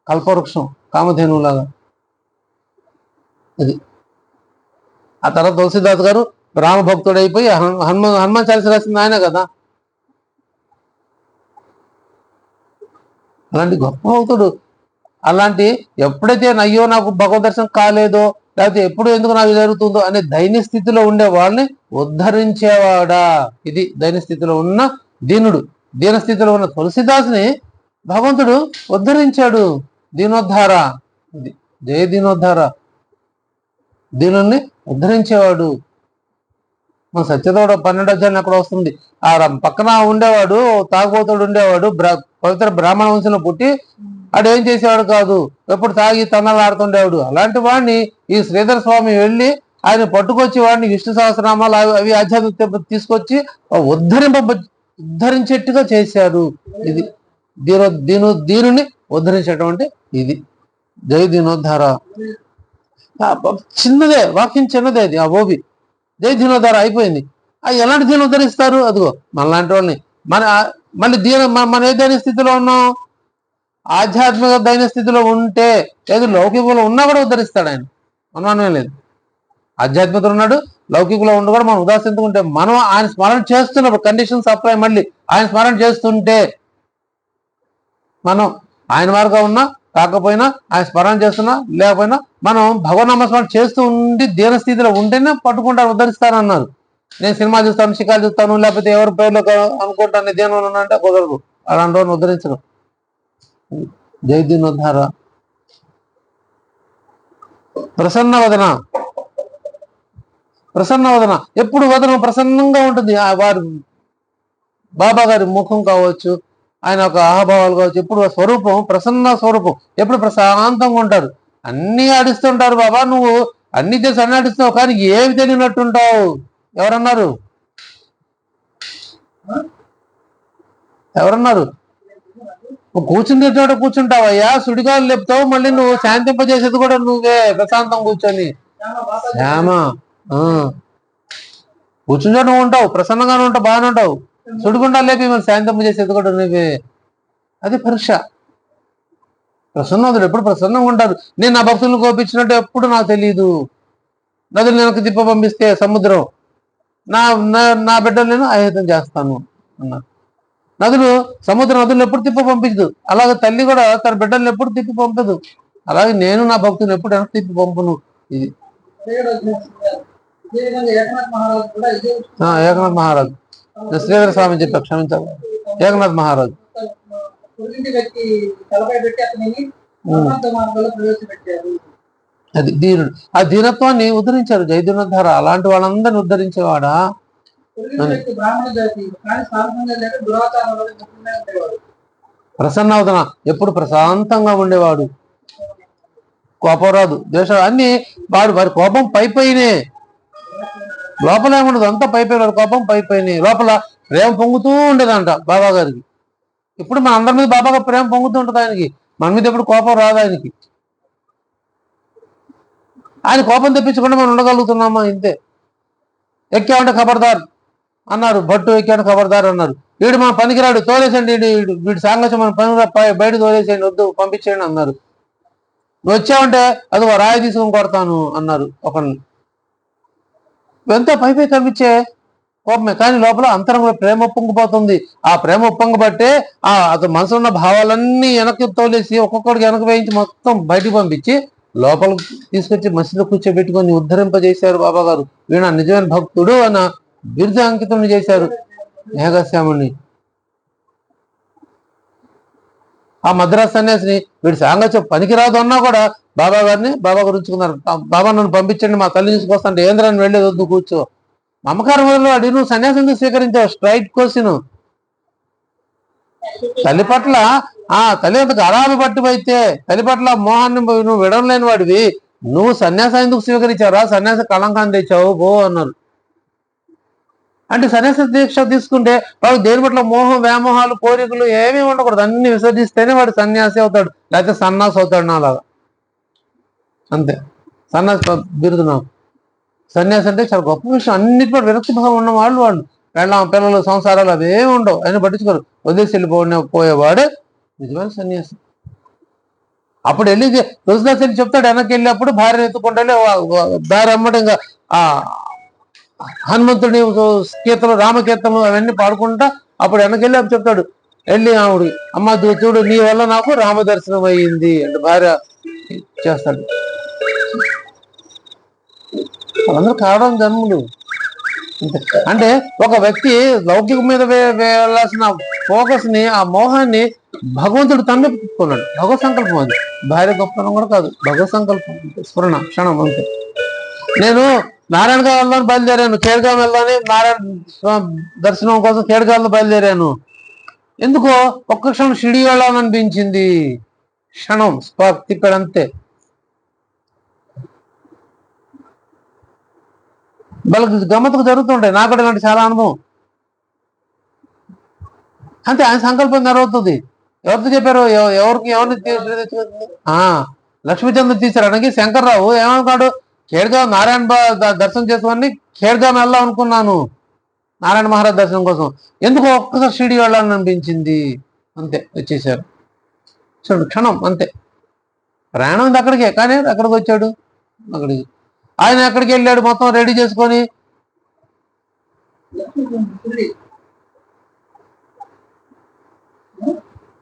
కల్పవృక్షం, కామధేనువులాగా. అది. ఆ తర్వాత తులసిదాస్ గారు రామభక్తుడు అయిపోయి హనుమాన్ చాలీసా రాసింది ఆయన కదా. అలాంటి గొప్ప భక్తుడు. అలాంటి ఎప్పుడైతే అయ్యో నాకు భగవద్ దర్శనం కాలేదో, లేకపోతే ఎప్పుడు ఎందుకు నాకు జరుగుతుందో అనే దైన్య స్థితిలో ఉండే వాళ్ళని ఉద్ధరించేవాడా. ఇది దైన్య స్థితిలో ఉన్న దీనుడు. దీనస్థితిలో ఉన్న తులసిదాస్ని భగవంతుడు ఉద్ధరించాడు. దీనోద్ధార. ఇది జయ దీనోద్ధార. దీనుల్ని ఉద్ధరించేవాడు. మన సత్యతోడ 12 అధ్యాయం అక్కడ వస్తుంది. ఆ పక్కన ఉండేవాడు తాగుబోతుడు ఉండేవాడు, పవిత్ర బ్రాహ్మణ వంశంలో పుట్టి ఆడు ఏం చేసేవాడు కాదు, ఎప్పుడు తాగి తన్నాలు ఆడుతుండేవాడు. అలాంటి వాడిని ఈ శ్రీధర స్వామి వెళ్ళి ఆయన పట్టుకొచ్చి వాడిని విష్ణు సహస్రనామాలు అవి ఆధ్యాత్మిక తీసుకొచ్చి ఉద్ధరించేట్టుగా చేశారు. ఇది దీనుని ఉద్ధరించడం అంటే ఇది. జై దీనోద్ధార. చిన్నదే వాక్యం, చిన్నదే అది. ఆ ఓబి జై దీనోద్ధార అయిపోయింది. ఎలాంటి దీని ఉద్ధరిస్తారు? అదిగో మనలాంటి వాళ్ళని. మళ్ళీ మనం ఏ దైన స్థితిలో ఉన్నాం? ఆధ్యాత్మిక దైన స్థితిలో ఉంటే, లేదు లౌకికంలో ఉన్నా కూడా ఉద్ధరిస్తాడు ఆయన. అనుమానమే లేదు. ఆధ్యాత్మికత ఉన్నాడు, లౌకికంలో ఉండి కూడా మనం ఉదాసీనుకుంటే, మనం ఆయన స్మరణ చేస్తున్నప్పుడు కండిషన్స్ అప్లై. మళ్ళీ ఆయన స్మరణ చేస్తుంటే, మనం ఆయన మార్గం ఉన్నా కాకపోయినా, ఆయన స్మరణ చేస్తున్నా లేకపోయినా, మనం భగవన్నామస్మరణ చేస్తూ ఉండి దీనస్థితిలో ఉంటేనే పట్టుకుంటారు, ఉద్ధరిస్తారన్నారు. నేను సినిమా చూస్తాను, శిఖాలు చూస్తాను, లేకపోతే ఎవరి పేర్లో అనుకుంటాను దేనిలో ఉన్నా అంటే కుదరదు. అలాంటి వాడిని ఉద్ధరించడం. జై దీనోద్ధార. ప్రసన్నవదన. ఎప్పుడు వదనం ప్రసన్నంగా ఉంటుంది. వారి బాబా గారి ముఖం కావచ్చు, ఆయన ఒక ఆహాభావాలు కావచ్చు, ఎప్పుడు స్వరూపం ప్రసన్న స్వరూపం, ఎప్పుడు ప్రశాంతంగా ఉంటారు. అన్నీ ఆడిస్తుంటారు. బాబా నువ్వు అన్ని చేసి అన్ని ఆడిస్తావు, కానీ ఏమి తెలియనట్టుంటావు. ఎవరన్నారు? కూర్చుంటావయ్యా, సుడిగాలు లేపుతావు, మళ్ళీ నువ్వు శాంతింపజేసేది కూడా నువ్వే ప్రశాంతం కూర్చొని. శ్యామ కూర్చుంటాను ఉంటావు, ప్రసన్నంగానే ఉంటావు, బాగానే ఉంటావు. సుడిగుండా లేపి మనం శాంతమ్మ చేసేది కూడా నువ్వే. అది పరీక్ష. ప్రసన్నోదులు ఎప్పుడు ప్రసన్నంగా ఉంటారు. నేను నా భక్తులను కోపించినట్టు ఎప్పుడు నాకు తెలియదు. నదులు వెనక్కి తిప్ప పంపిస్తే సముద్రం, నా నా బిడ్డలు నేను అహితం చేస్తాను అన్నారు. నదులు నదులు ఎప్పుడు తిప్ప పంపించదు. అలాగే తల్లి కూడా తన బిడ్డలను ఎప్పుడు తిప్పి పంపదు. అలాగే నేను నా భక్తులను ఎప్పుడు వెనక్కి తిప్పి పంపును. ఇది ఏకనాథ్ మహారాజు శ్రీధర స్వామి చెప్పా, క్షమించాలి. ఏకనాథ్ మహారాజు అది దీనుడు. ఆ దీనత్వాన్ని ఉద్ధరించారు జయదునోద్ధార. అలాంటి వాళ్ళందరినీ ఉద్ధరించేవాడా. ప్రసన్నవదన ఎప్పుడు ప్రశాంతంగా ఉండేవాడు. కోపం రాదు, ద్వేషం అన్ని వారి కోపం పైనే, లోపల ఏముండదు, అంతా పైపోయినాడు. కోపం పైనే, లోపల ప్రేమ పొంగుతూ ఉండేదంట బాబా గారికి. ఇప్పుడు మన అందరి మీద బాబాగా ప్రేమ పొంగుతూ ఉంటుంది ఆయనకి. మన మీద ఎప్పుడు కోపం రాదు ఆయనకి. ఆయన కోపం తెప్పించకుండా మనం ఉండగలుగుతున్నామా? ఇంతే. ఎక్కామంటే ఖబర్దార్ అన్నారు, భట్టు ఎక్కాడు ఖబర్దార్ అన్నారు. వీడు మన పనికిరాడు, తోలేసండి, వీడి సాంగత్యం మన పని బయట తోలేసేయండి, వద్దు పంపించేయండి అన్నారు. నువ్వు వచ్చావంటే అది రాయి తీసుకొని కొడతాను అన్నారు ఒకరిని. ఎంతో పై కనిపించే కోపమే, కానీ లోపల అంతరంగంలో ప్రేమ పొంగిపోతుంది. ఆ ప్రేమ ఉప్పొంగబట్టే అతను మనసులో ఉన్న భావాలన్నీ వెనక్కి తోలేసి ఒక్కొక్కడికి వెనక వేయించి మొత్తం బయటకు పంపించి లోపల తీసుకొచ్చి మసీదులో కూర్చోబెట్టుకొని ఉద్ధరింపజేశారు బాబా గారు. వీణ నిజమైన భక్తుడు అన్న బిరుదు అంకితం చేశారు మేఘశ్యాముని. ఆ మద్రాసు సన్యాసిని వీడి సాంగత్యం పనికిరాదు అన్నా కూడా బాబా గారు ఉంచుకున్నారు. బాబా నన్ను పంపించండి, మా తల్లి తీసుకొస్తాంటే ఏంద్రాన్ని వెళ్ళేది, వద్దు కూర్చో. మమకారం వల్ల అడి నువ్వు సన్యాసం స్వీకరించావు. Straight question. తల్లి పట్ల తల్లి అంతకు అరాలు పట్టుబైతే తల్లి పట్ల మోహాన్ని నువ్వు విడడం లేని వాడివి, నువ్వు సన్యాసం ఎందుకు స్వీకరించావురా? సన్యాస కళంకాన్ని తెచ్చావు పో అన్నారు. అంటే సన్యాస దీక్ష తీసుకుంటే వాడు దేని పట్ల మోహం, వ్యామోహాలు, కోరికలు ఏమీ ఉండకూడదు. అన్ని విసర్జిస్తేనే వాడు సన్యాసి అవుతాడు, లేకపోతే సన్నాసి అవుతాడు. నాలాగా అంతే. సన్యాసి బిరుదు నాకు. సన్యాసి అంటే చాలా గొప్ప విషయం. అన్నిటి పట్ల విరక్తి భావం ఉన్న వాళ్ళు పిల్లలు, సంసారాలు అవేమి ఉండవు. ఆయన పట్టించుకోరు. వదిలేసి వెళ్ళిపోయేవాడే నిజమైన సన్యాసి. అప్పుడు వెళ్ళి తులసిదాస్ వెళ్ళి చెప్తాడు, వెనక్కి వెళ్ళినప్పుడు భార్యను ఎత్తుకుంటే దారి అమ్మటం ఇంకా హనుమంతుడి కీర్తనలు, రామకీర్తనలు అవన్నీ పాడుకుంటా అప్పుడు వెనకెళ్ళి అప్పుడు చెప్తాడు, వెళ్ళి ఆవిడ అమ్మ చూడు నీ వల్ల నాకు రామదర్శనం అయ్యింది అంటే భార్య చేస్తాడు. వాళ్ళందరూ కావడం జన్ములు. అంటే ఒక వ్యక్తి లౌకిక మీద వెళ్ళాల్సిన ఫోకస్ ని, ఆ మోహాన్ని భగవంతుడు తమ్మిపుకున్నాడు. భగవత్ సంకల్పం అది. భార్య గొప్పతనం కూడా కాదు, భగవత్ సంకల్పం. స్ఫురణ క్షణం అంతే. నేను నారాయణగా వెళ్దామని బయలుదేరాను, ఖేడ్గాం వెళ్దామని నారాయణ దర్శనం కోసం ఖేడ్గాంలో బయలుదేరాను. ఎందుకో ఒక్క క్షణం షిడి వెళ్ళాలని అనిపించింది. క్షణం స్పార్క్ తిప్పాడు అంతే. వాళ్ళకి గమ్మత్తుకు జరుగుతుంటాయి. నాకు కూడా ఇలాంటి చాలా అనుభవం. అంతే, ఆయన సంకల్పం జరుగుతుంది. ఎవరితో చెప్పారు? ఎవరిని లక్ష్మీచంద్ర తీశారనకి శంకర్రావు ఏమనుకున్నాడు, ఖేడ్గాం నారాయణ దర్శనం చేసుకొని ఖేడ్గాం వెళ్దాం అనుకున్నాను నారాయణ మహారాజ్ దర్శనం కోసం. ఎందుకు ఒక్కసారి షిరిడి వెళ్ళాలని అనిపించింది. అంతే, వచ్చేసారు. చూడు క్షణం అంతే. ప్రయాణం అక్కడికే, కానీ అక్కడికి వచ్చాడు. అక్కడికి ఆయన ఎక్కడికి వెళ్ళాడు మొత్తం రెడీ చేసుకొని.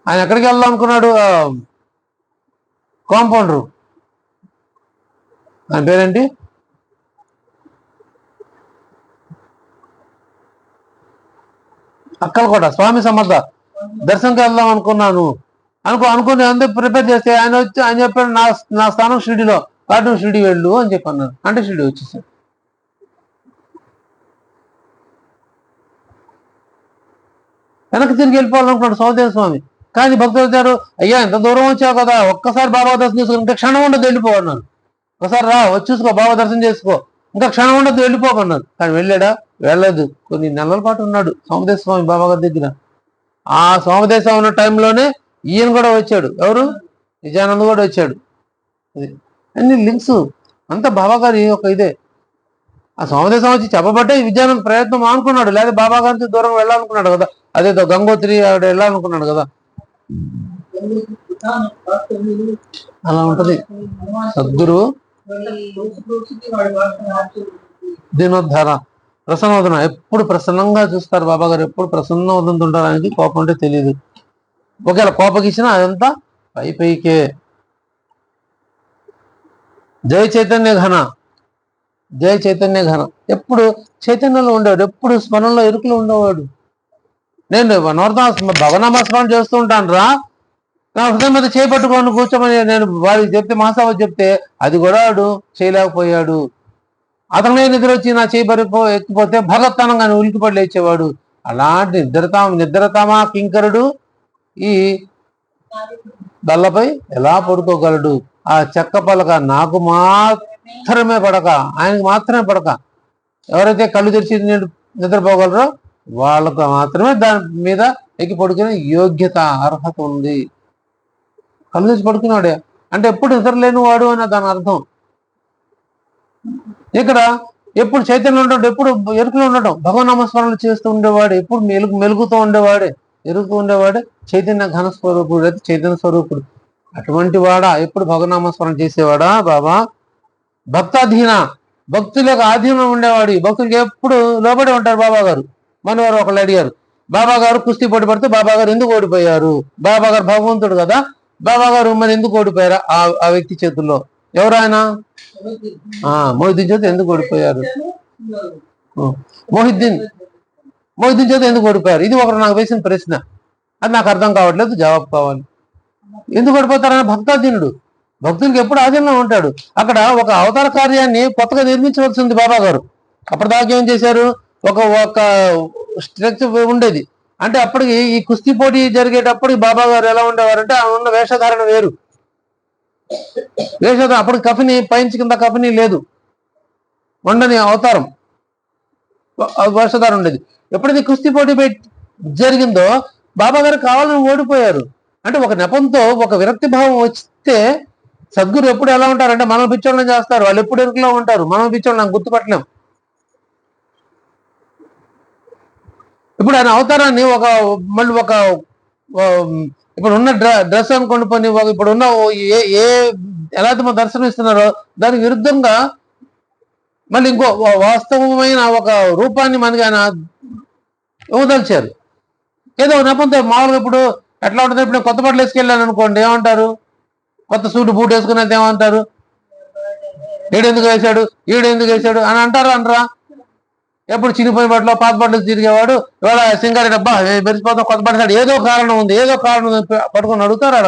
ఆయన ఎక్కడికి వెళ్దాం అనుకున్నాడు? కాంపౌండరు, ఆయన పేరేంటి, అక్కలకోట స్వామి సమర్థ దర్శనంకి వెళ్దాం అనుకున్నాను అనుకుని అందరూ ప్రిపేర్ చేస్తే ఆయన వచ్చి ఆయన చెప్పాడు, నా స్థానం షిరిడిలో, కాబట్టి నువ్వు షిరిడి వెళ్ళు అని చెప్పి అన్నాడు. అంటే షిరిడి వచ్చేసాడు. వెనక్కి తిరిగి వెళ్ళిపోవాలనుకున్నాడు సౌదేవ స్వామి. కానీ భక్తులు వచ్చారు, అయ్యా ఎంత దూరం వచ్చావు కదా, ఒక్కసారి బాబా దర్శనం చేసుకో, ఇంకా క్షణం ఉండదు వెళ్ళిపోవన్నారు. ఒకసారి రా వచ్చి చూసుకో, బాబా దర్శనం చేసుకో, ఇంకా క్షణం ఉండదు వెళ్ళిపోకన్నారు. కానీ వెళ్ళాడా? వెళ్ళలేదు. కొన్ని నెలల పాటు ఉన్నాడు సోమదేశ స్వామి బాబా గారి దగ్గర. ఆ సోమదేశం ఉన్న టైంలోనే ఈయన కూడా వచ్చాడు. ఎవరు? నిజానంద్ కూడా వచ్చాడు. అది అన్ని లింక్స్. అంత బాబా గారి ఒక ఇదే. ఆ సోమదేశం వచ్చి చెప్పబట్టే విద్యానంద ప్రయత్నం అనుకున్నాడు, లేదా బాబా గారికి దూరం వెళ్ళాలనుకున్నాడు కదా. అదేదో గంగోత్రి ఆవిడ వెళ్ళాలనుకున్నాడు కదా. అలా ఉంటది. సద్గురు దినోద్ధర ప్రసన్నవదన, ఎప్పుడు ప్రసన్నంగా చూస్తారు బాబా గారు, ఎప్పుడు ప్రసన్నవదంతో ఉంటారు. ఆయనకి కోపం అంటే తెలియదు. ఒకవేళ కోపం ఇచ్చినా అదంతా పైకే. జై చైతన్య ఘన, జై చైతన్య ఘన. ఎప్పుడు చైతన్యంలో ఉండేవాడు, ఎప్పుడు స్మరణలో ఎరుకులో ఉండేవాడు. నేను భవనామస్మరణ చేస్తూ ఉంటాను రా, నా హృదయం మీద చేపట్టుకొని కూర్చోమని నేను వాడికి చెప్తే, మహాసభ చెప్తే అది కూడా వాడు చేయలేకపోయాడు. అతనే నిద్ర వచ్చి నా చేయి ఎక్కిపోతే భగత్తనంగా ఉలికిపడి లేచేవాడు. అలాంటి నిద్రతామా కింకరుడు ఈ బల్లపై ఎలా పడుకోగలడు? ఆ చెక్క పలక నాకు మాత్రమే పడక, ఆయనకు మాత్రమే పడక, ఎవరైతే కళ్ళు తెరిచి నిద్రపోగలరో వాళ్ళకు మాత్రమే దాని మీద ఎక్కి పడుకునే యోగ్యత, అర్హత ఉంది. కళ్ళు తెరిచి పడుకున్నాడే అంటే ఎప్పుడు నిద్రలేని వాడు అని దాని అర్థం. ఇక్కడ ఎప్పుడు చైతన్యం ఉండడం, ఎప్పుడు ఎరుకులో ఉండటం, భగవన్నామస్మరణలు చేస్తూ ఉండేవాడు, ఎప్పుడు మెలుగుతూ ఉండేవాడే, ఎరుగుతూ ఉండేవాడే చైతన్య ఘన స్వరూపుడు, అయితే చైతన్య స్వరూపుడు. అటువంటి వాడా ఎప్పుడు భగవన్నామస్మరణ చేసేవాడా బాబా? భక్తాధీన, భక్తులకు ఆధీనం ఉండేవాడు. భక్తులకి ఎప్పుడు లోబడి ఉంటారు బాబా గారు. మనవారు ఒకళ్ళు అడిగారు, బాబా గారు కుస్తీ పోటీ పడితే బాబా గారు ఎందుకు ఓడిపోయారు? బాబా గారు భగవంతుడు కదా, బాబా గారు మరి ఎందుకు ఓడిపోయారు ఆ వ్యక్తి చేతుల్లో? ఎవరు ఆయన? మొహిద్దీన్ చేత ఎందుకు ఓడిపోయారు? మొహిద్దీన్ చేత ఎందుకు ఓడిపోయారు? ఇది ఒకరు నాకు వేసిన ప్రశ్న. అది నాకు అర్థం కావట్లేదు, జవాబు కావాలి. ఎందుకు ఓడిపోతారని భక్తాధీనుడు, భక్తునికి ఎప్పుడు ఆధీనంలో ఉంటాడు. అక్కడ ఒక అవతార కార్యాన్ని కొత్తగా నిర్మించవలసింది బాబా గారు. అప్పటిదాకా ఏం చేశారు? ఒక స్ట్రక్చర్ ఉండేది. అంటే అప్పటికి ఈ కుస్తీ పోటీ జరిగేటప్పటికి బాబా గారు ఎలా ఉండేవారంటే, ఆ ఉన్న వేషధారణ వేరు. వేషధారణ అప్పుడు కఫిని పైంచి కింద కఫిని లేదు, వండని అవతారం వేషధారణ ఉండేది. ఎప్పుడైతే కుస్తీ పోటీ జరిగిందో బాబా గారు కావాలని ఓడిపోయారు. అంటే ఒక నెపంతో ఒక విరక్తి భావం వస్తే సద్గురు ఎప్పుడు ఎలా ఉంటారంటే, మనం పిచ్చోళ్ళని చేస్తారు, వాళ్ళు ఎప్పుడు ఎరుకులో ఉంటారు, మనం పిచ్చోళ్ళని గుర్తుపట్టలేం. ఇప్పుడు ఆయన అవతారాన్ని మళ్ళీ ఇప్పుడు ఉన్న డ్రెస్ అనుకోండి పని, ఇప్పుడు ఉన్న ఎలా అయితే మనం దర్శనం ఇస్తున్నారో దానికి విరుద్ధంగా మళ్ళీ ఇంకో వాస్తవమైన ఒక రూపాన్ని మనకి ఆయన ఇవ్వదలిచారు. ఏదో నెపంతో మామూలుగా ఇప్పుడు ఎట్లా ఉంటుంది, ఇప్పుడు నేను కొత్త బట్టలు వేసుకెళ్ళాను అనుకోండి, ఏమంటారు? కొత్త సూటు బూట్ వేసుకున్నది ఏమంటారు? ఈడెందుకు వేసాడు అని అంటారు అనరా? ఎప్పుడు చినిపోయిన బట్టలో పాత బట్టలు తిరిగేవాడు ఇవాళ సింగారి డబ్బా మెరిసిపోతాం, కొత్త బట్టలు, ఏదో కారణం ఉంది పట్టుకొని అడుగుతారా?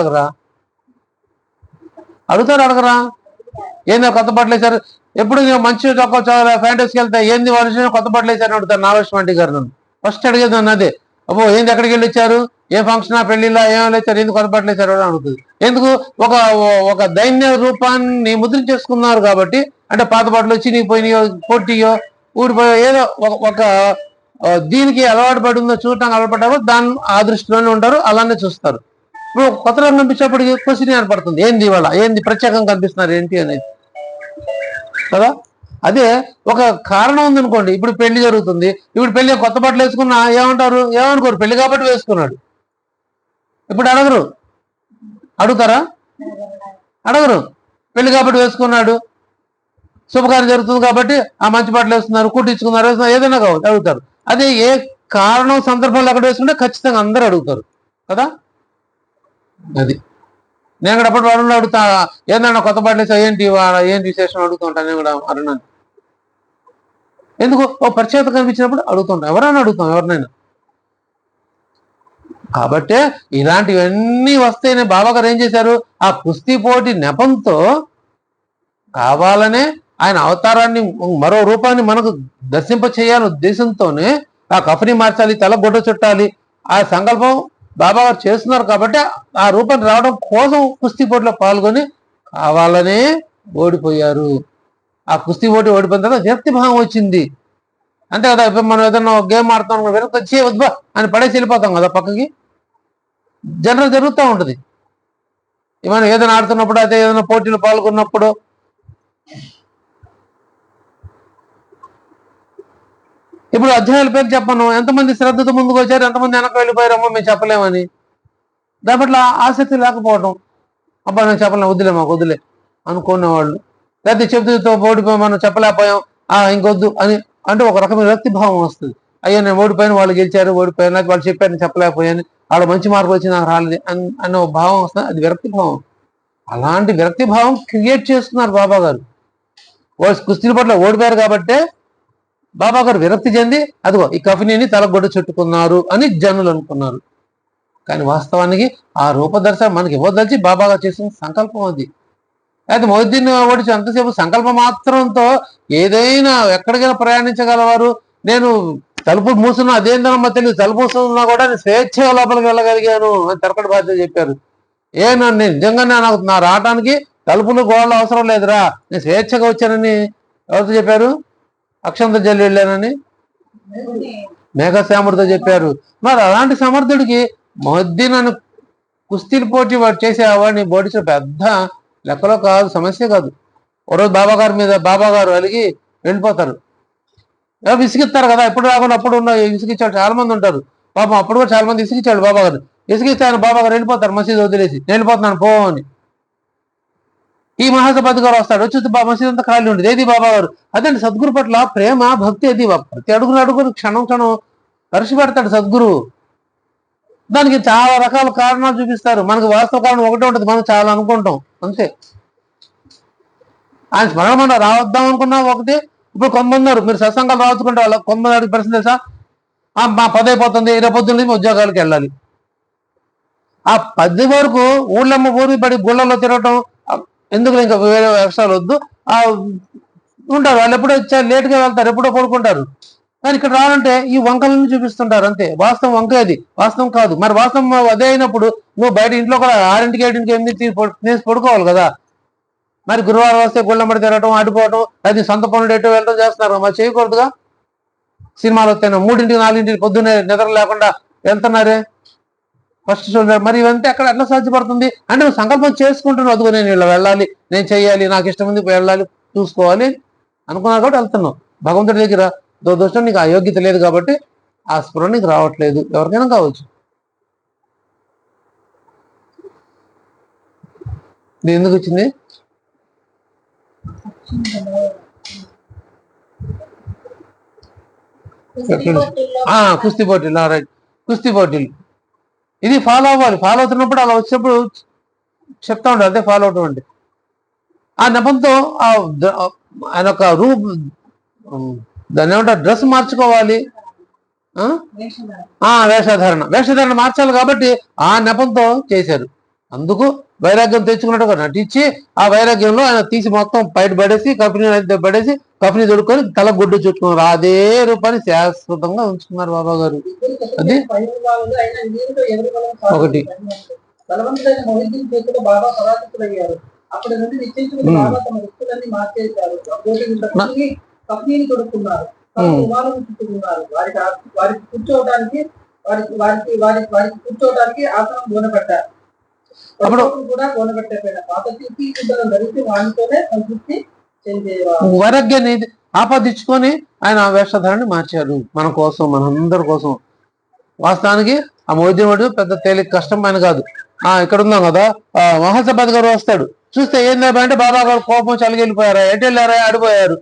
అడగరా? ఏందో కొత్త బట్టలు వేశారు. ఎప్పుడు మంచి చొక్క ప్యాంట్ వేసుకెళ్తే ఏంది వాళ్ళు కొత్త బట్టలు వేశారని అడుగుతారు నాగలక్ష్మి గారు. నన్ను ఫస్ట్ అడిగేది అన్నదే, అబ్బో ఏంది ఎక్కడికి వెళ్ళి ఇచ్చారు, ఏ ఫంక్షన్ పెళ్లిలా ఏమైనా ఇచ్చారు, ఎందుకు కొత్త బట్టలు వేశారు అని అడుగుతుంది. ఎందుకు? ఒక దైన్య రూపాన్ని ముద్రించేసుకున్నారు కాబట్టి. అంటే పాత బట్టలు చినిగిపోయినాయో, పొట్టియో, ఊడిపోయో, ఏదో ఒక దీనికి అలవాటు పడి ఉందో, చూడటానికి అలవాటు పడ్డారు, దాన్ని ఆ దృష్టిలోనే ఉంటారు, అలానే చూస్తారు. ఇప్పుడు కొత్త రంగు కనిపించేప్పటికి క్వశ్చన్ ఏర్పడుతుంది, ఏంది ఇవాళ ఏంది ప్రత్యేకంగా కనిపిస్తున్నారు ఏంటి అనేది కదా. అదే ఒక కారణం ఉందనుకోండి, ఇప్పుడు పెళ్లి జరుగుతుంది, ఇప్పుడు పెళ్లి కొత్త బట్టలు వేసుకున్నా ఏమనుకోరు, పెళ్లి కాబట్టి వేసుకున్నాడు. ఇప్పుడు అడుగుతారా? అడగరు. పెళ్లి కాబట్టి వేసుకున్నాడు, శుభకార్యం జరుగుతుంది కాబట్టి ఆ మంచి బట్టలు వేస్తున్నారు, కుట్టించుకున్నారు, ఏదైనా కావచ్చు అడుగుతారు. అదే ఏ కారణం సందర్భంలో అక్కడ వేసుకుంటే ఖచ్చితంగా అందరూ అడుగుతారు కదా. అది నేను కూడా అప్పుడు వరుణ్ అడుగుతా, ఏందన్నా కొత్త బట్టలు వేసా ఏంటి విశేషం అడుగుతూ ఉంటాను నేను కూడా అరుణాన్ని. ఎందుకు? పరిచయం కనిపించినప్పుడు అడుగుతుంటాం, ఎవరైనా అడుగుతాం ఎవరినైనా. కాబట్టే ఇలాంటివన్నీ వస్తేనే బాబా గారు ఏం చేశారు, ఆ కుస్తీ పోటీ నెపంతో కావాలనే ఆయన అవతారాన్ని మరో రూపాన్ని మనకు దర్శింప చేయాలని ఉద్దేశంతోనే ఆ కఫని మార్చాలి, తల గొడ్డ చుట్టాలి, ఆ సంకల్పం బాబా గారు చేస్తున్నారు. కాబట్టి ఆ రూపం రావడం కోసం కుస్తీ పోటీలో పాల్గొని కావాలనే ఓడిపోయారు. ఆ కుస్తీ పోటీ ఓడిపోయిన తర్వాత వ్యక్తి భావం వచ్చింది అంతే కదా. ఇప్పుడు మనం ఏదన్నా గేమ్ ఆడుతాం, వెనక్కి వచ్చి వద్దా అని పడేసి వెళ్ళిపోతాం కదా పక్కకి. జనరల్ జరుగుతూ ఉంటుంది. మనం ఏదైనా ఆడుతున్నప్పుడు, అయితే ఏదైనా పోటీలో పాల్గొన్నప్పుడు ఇప్పుడు అధ్యాయుల పేరు చెప్పను, ఎంతమంది శ్రద్ధతో ముందుకు వచ్చారు, ఎంతమంది వెనక్కి వెళ్ళిపోయారమ్మో మేము చెప్పలేమని. దాంట్లో ఆసక్తి లేకపోవడం, అబ్బా నేను చెప్పలేము, వద్దులే మాకు వద్దులే అనుకునేవాళ్ళు. లేకపోతే చెబుతూ ఓడిపోయి మనం చెప్పలేకపోయాం, ఇంకొద్దు అని అంటే ఒక రకమైన వ్యక్తి భావం వస్తుంది. అయ్యో నేను ఓడిపోయాను, వాళ్ళు గెలిచారు, ఓడిపోయాను, వాళ్ళు చెప్పారు నేను చెప్పలేకపోయాను, వాళ్ళు మంచి మార్పు వచ్చి నాకు రాలేదు అనే ఒక భావం వస్తుంది. అది విరక్తి భావం. అలాంటి విరక్తి భావం క్రియేట్ చేస్తున్నారు బాబా గారు. కుస్తీల పట్ల ఓడిపోయారు కాబట్టే బాబా గారు విరక్తి చెంది అదిగో ఈ కఫనీని తలగొడ్డ చుట్టుకున్నారు అని జనులు అనుకున్నారు. కానీ వాస్తవానికి ఆ రూపదర్శనం మనకి ఇవ్వదలిచి బాబా గారు చేసిన సంకల్పం అది. అయితే మొహిద్దీన్ ఓడించి అంతసేపు సంకల్ప మాత్రంతో ఏదైనా ఎక్కడికైనా ప్రయాణించగలవారు. నేను తలుపు మూసున్నా అదేందనమ్మా తెలియదు, తలుపు మూసున్నా కూడా నేను స్వేచ్ఛగా లోపలికి వెళ్ళగలిగాను అని తరకటి బాధ్యత చెప్పారు. నేను నిజంగానే నా రావటానికి తలుపులు గోడలు అవసరం లేదురా, నేను స్వేచ్ఛగా వచ్చానని ఎవరితో చెప్పారు? అక్షంత జల్లి వెళ్ళానని మేఘశ్యాముడితో చెప్పారు. మరి అలాంటి సమర్థుడికి మొహిద్దీన్ అని కుస్తీలు పోటీ వాడు చేసే వాడిని బోధించిన పెద్ద లెక్కలో కాదు, సమస్య కాదు. ఒకరోజు బాబా గారు అలిగి వెళ్ళిపోతారు. విసిగిస్తారు కదా, ఎప్పుడు రాకుండా అప్పుడు ఉన్న విసిగిచ్చాడు చాలా మంది ఉంటారు. పాపం అప్పుడు కూడా చాలా మంది విసిగిచ్చాడు బాబా గారు. విసిగిస్తే ఆయన బాబా గారు వెళ్ళిపోతారు, మసీదు వదిలేసి నేను వెళ్ళిపోతున్నాను పో అని. ఈ మహాసభాధి గారు వస్తాడు, వచ్చి మసీదు అంతా ఖాళీ ఉండేది. ఏది బాబా గారు అదండి సద్గురు పట్ల ప్రేమ భక్తి. అది ప్రతి అడుగును క్షణం కలిసి పెడతాడు సద్గురు. దానికి చాలా రకాల కారణాలు చూపిస్తారు. మనకు వాస్తవ కారణం ఒకటే ఉంటుంది, మనం చాలా అనుకుంటాం అంతే. ఆయన స్మరణ మనం రావద్దాం అనుకున్నా ఒకటి. ఇప్పుడు కొంతమంది ఉన్నారు, మీరు సత్సంగాలు రావచ్చుకుంటే వాళ్ళ కొంతమంది అడిగి ప్రశ్న తెలుసా, మా 10 అయిపోతుంది, 20 పొద్దున్న ఉద్యోగాలకు వెళ్ళాలి. ఆ 10 వరకు ఊళ్ళమ్మ ఊరి పడి గుళ్ళల్లో తిరగటం ఎందుకు, ఇంకా వేరే వ్యవసాయాలు వద్దు ఉంటారు. వాళ్ళు ఎప్పుడో వచ్చారు, లేట్గా వెళ్తారు, ఎప్పుడో పడుకుంటారు. కానీ ఇక్కడ రావాలంటే ఈ వంకలను చూపిస్తుంటారు అంతే. వాస్తవం వంక అది, వాస్తవం కాదు. మరి వాస్తవం అదే అయినప్పుడు నువ్వు బయట ఇంట్లో కూడా 6, 7, 8 తినేసి పడుకోవాలి కదా. మరి గురువారం వస్తే గుళ్ళమ్మడి తిరగటం, ఆడిపోవటం, అది సొంత పనులు ఎటు వెళ్ళడం చేస్తున్నారు. మరి చేయకూడదుగా. సినిమాలు వస్తాయి 3, 4 పొద్దున్నే నిద్ర లేకుండా వెళ్తున్నారే ఫస్ట్ షో. మరి ఇవంతా ఎక్కడ ఎట్లా సాధ్యపడుతుంది అంటే నువ్వు సంకల్పం చేసుకుంటున్నావు, అదిగో నేను ఇలా వెళ్ళాలి, నేను చెయ్యాలి, నాకు ఇష్టం ఉంది వెళ్ళాలి, చూసుకోవాలి అనుకున్నావు కాబట్టి వెళ్తున్నావు. భగవంతుడి దగ్గర దురదృష్టం నీకు ఆ యోగ్యత లేదు కాబట్టి ఆ స్పృహ నీకు రావట్లేదు. ఎవరికైనా కావచ్చు. ఇది ఎందుకు వచ్చింది? కుస్తీ పోటీలు. రైట్, కుస్తీ పోటీలు. ఇది ఫాలో అవ్వాలి. ఫాలో అవుతున్నప్పుడు అలా వచ్చినప్పుడు చెప్తా ఉంటాడు, అదే ఫాలో అవటం అంటే. ఆ నెపంతో ఆయన ఒక దాన్ని ఏమంటారు, డ్రెస్ మార్చుకోవాలి, వేషధారణ మార్చాలి కాబట్టి ఆ నెపంతో చేశారు. అందుకు వైరాగ్యం తెచ్చుకున్నట్టుగా నటించి ఆ వైరాగ్యంలో ఆయన తీసి మొత్తం బయట పడేసి కఫనీ దొడుకొని తల గుడ్డు చుట్టుకున్నారు. అదే రూపాన్ని శాశ్వతంగా ఉంచుకున్నారు బాబా గారు. అది ఒకటి. అప్పుడు వైరాగ్యాన్ని ఆపాదించుకొని ఆయన వేషధారాన్ని మార్చారు మన కోసం, మనందరి కోసం. వాస్తవానికి ఆ మోదీ పెద్ద తేలిక కష్టం ఆయన కాదు. ఇక్కడ ఉన్నాం కదా, మహాసభాధి గారు వస్తాడు, చూస్తే ఏంది అంటే బాబా గారు కోపం చలిగెళ్ళిపోయారా, ఎటు వెళ్ళారా, అడిపోయారు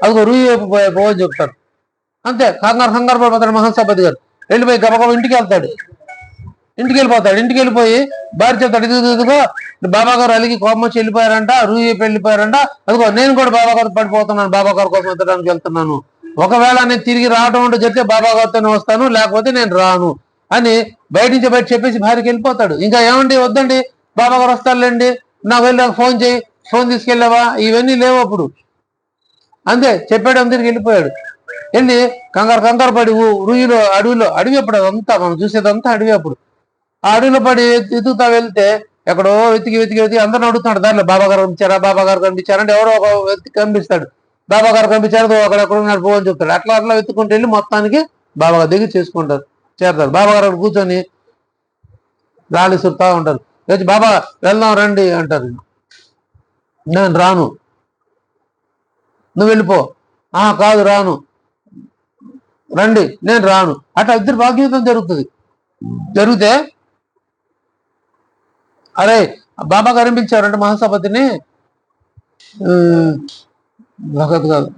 అదిగో రూయి వైపు పోవని చెప్తారు అంతే. కంగారు పడిపోతాడు మహాసభాధి గారు. వెళ్ళిపోయి గబగబ ఇంటికి వెళ్ళిపోతాడు. ఇంటికి వెళ్ళిపోయి భార్య చెప్తాడు, ఇదిగో బాబా గారు అలిగి కోపం వచ్చి వెళ్ళిపోయారంట, రూయి వైపు వెళ్ళిపోయారంట, అదిగో నేను కూడా బాబా గారు పడిపోతున్నాను, బాబా గారి కోసం ఎత్తడానికి వెళ్తున్నాను. ఒకవేళ నేను తిరిగి రావడం అంటే చెప్తే బాబా గారితోనే వస్తాను, లేకపోతే నేను రాను అని బయట చెప్పేసి భార్యకి వెళ్ళిపోతాడు. ఇంకా ఏమండి, వద్దండి బాబా గారు వస్తారులేండి, నాకు వెళ్ళి ఫోన్ చేయి, ఫోన్ తీసుకెళ్ళావా, ఇవన్నీ లేవు అప్పుడు. అంతే చెప్పాడు, తిరిగి వెళ్ళిపోయాడు. వెళ్ళి కంగారు పడి రూయిలో అడవి అప్పుడు అదంతా మనం చూసేదంతా అడవి. అప్పుడు ఆ అడవిలో పడి ఎదుగుతా వెళ్తే ఎక్కడో వెతికి అందరిని అడుగుతున్నాడు దారిలో, బాబా గారు కనిపించారంటే ఎవరో ఒక వ్యక్తి కనిపిస్తాడు, బాబా గారు కనిపించారు, అక్కడ ఉన్నాడు పో అని చెప్తాడు. అట్లా వెతుక్కుంటూ వెళ్ళి మొత్తానికి బాబా గారి దగ్గర చేరతారు. బాబా గారు కూర్చొని గాలి సుడతా ఉంటారు. వచ్చి బాబా వెళ్దాం రండి అంటారు. నేను రాను, నువ్వు వెళ్ళిపో. కాదు రాను, రండి, నేను రాను. అట్లా ఇద్దరు భాగ్యయుతం జరుగుతుంది. జరిగితే అరే బాబా గారు ఏం పిలిచారంటే మహాసభతిని, భగత్ కాదు,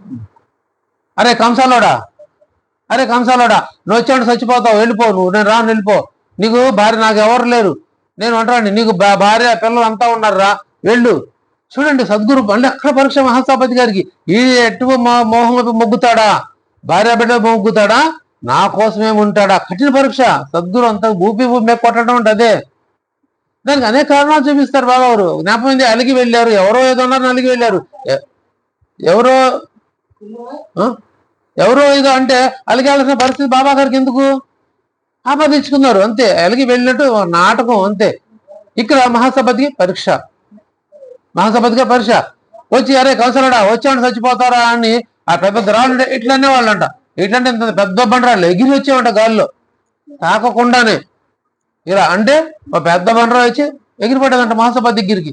అరే కంసాలోడా, అరే కంసాలోడా, నువ్వు వచ్చాడు చచ్చిపోతావు, వెళ్ళిపో నువ్వు, నేను రాను, వెళ్ళిపో. నీకు భార్య, నాకు ఎవరు లేరు, నేను అంటాను, నీకు భార్య పిల్లలు అంతా ఉన్నారా, వెళ్ళు. చూడండి సద్గురు అంటే అక్కడ పరీక్ష మహాసభాపతి గారికి. ఈ ఎటు మోహం మొగ్గుతాడా, భార్య బిడ్డ మొగ్గుతాడా, నా కోసమే ఉంటాడా, కఠిన పరీక్ష. సద్గురు అంత ఊపి ఊపి కొట్టడం అంటే అదే. దానికి అనేక కారణాలు చూపిస్తారు బాబా గారు. జ్ఞాపకం అలిగి వెళ్ళారు, ఎవరో ఏదో ఉన్నారు, అలిగి వెళ్ళారు, ఎవరో ఏదో అంటే అలిగాల్సిన పరిస్థితి బాబా గారికి ఎందుకు, ఆపాదించుకున్నారు అంతే. అలిగి వెళ్ళినట్టు నాటకం అంతే. ఇక్కడ మహాసభకి పరీక్ష, మహాసభతిగా పరీక్ష వచ్చి, అరే కౌసలుడా వచ్చాడు చచ్చిపోతారా అని ఆ పెద్ద రాళ్ళు ఇట్లా అనేవాళ్ళంట. ఇట్లంటే ఇంత పెద్ద బండరాళ్ళు ఎగిరి వచ్చేవంట గాల్లో తాకకుండానే. ఇలా అంటే ఒక పెద్ద బండరా వచ్చి ఎగిరిపడ్డదంట మహాసభ దగ్గరికి,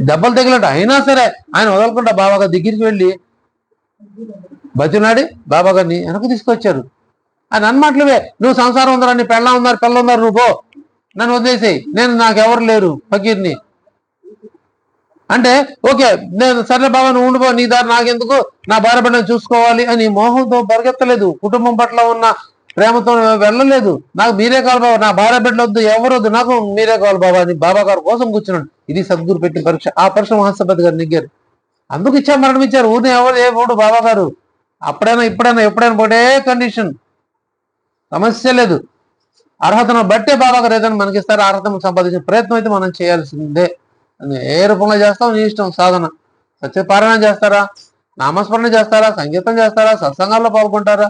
దెబ్బలు తగిలట. అయినా సరే ఆయన వదలకుండా బాబాగారి దగ్గరికి వెళ్ళి బతినాడి బాబాగారిని వెనక్కి తీసుకొచ్చారు. ఆయన అన్నమాటలువే, నువ్వు సంసారం ఉందరా, నీ పెళ్ళ ఉన్నారు, పిల్ల ఉన్నారు, నువ్వు పో, నన్ను వదిలేసేయి, నేను నాకెవరు లేరు ఫకీర్ని అంటే, ఓకే నేను సరే బాబా నువ్వు ఉండిపో, నీ దారి నాకెందుకు, నా భార్య బిడ్డను చూసుకోవాలి అని మోహంతో పరిగెత్తలేదు, కుటుంబం పట్ల ఉన్న ప్రేమతో వెళ్ళలేదు. నాకు మీరే కావాలి బాబా, నా భార్య బిడ్డలు వద్దు, ఎవరొద్దు, నాకు మీరే కావాలి బాబా అని బాబా గారు కోసం కూర్చున్నాడు. ఇది సద్గురు పెట్టిన పరీక్ష. ఆ పరీక్ష మహాసభతి గారు నెగ్గారు. అందుకు ఇచ్చా మరణం ఇచ్చారు. ఊరిని ఎవరు ఏమోడు బాబా గారు. అప్పుడైనా ఇప్పుడైనా ఎప్పుడైనా ఒకటే కండిషన్, సమస్య లేదు. అర్హతను బట్టే బాబా గారు ఏదైనా మనకిస్తారు. అర్హతను సంపాదించిన ప్రయత్నం అయితే మనం చేయాల్సిందే. ఏ రూపంలో చేస్తాం నీ ఇష్టం. సాధన సత్యపారాయణ చేస్తారా, నామస్మరణ చేస్తారా, సంగీతం చేస్తారా, సత్సంగాల్లో పాల్గొంటారా,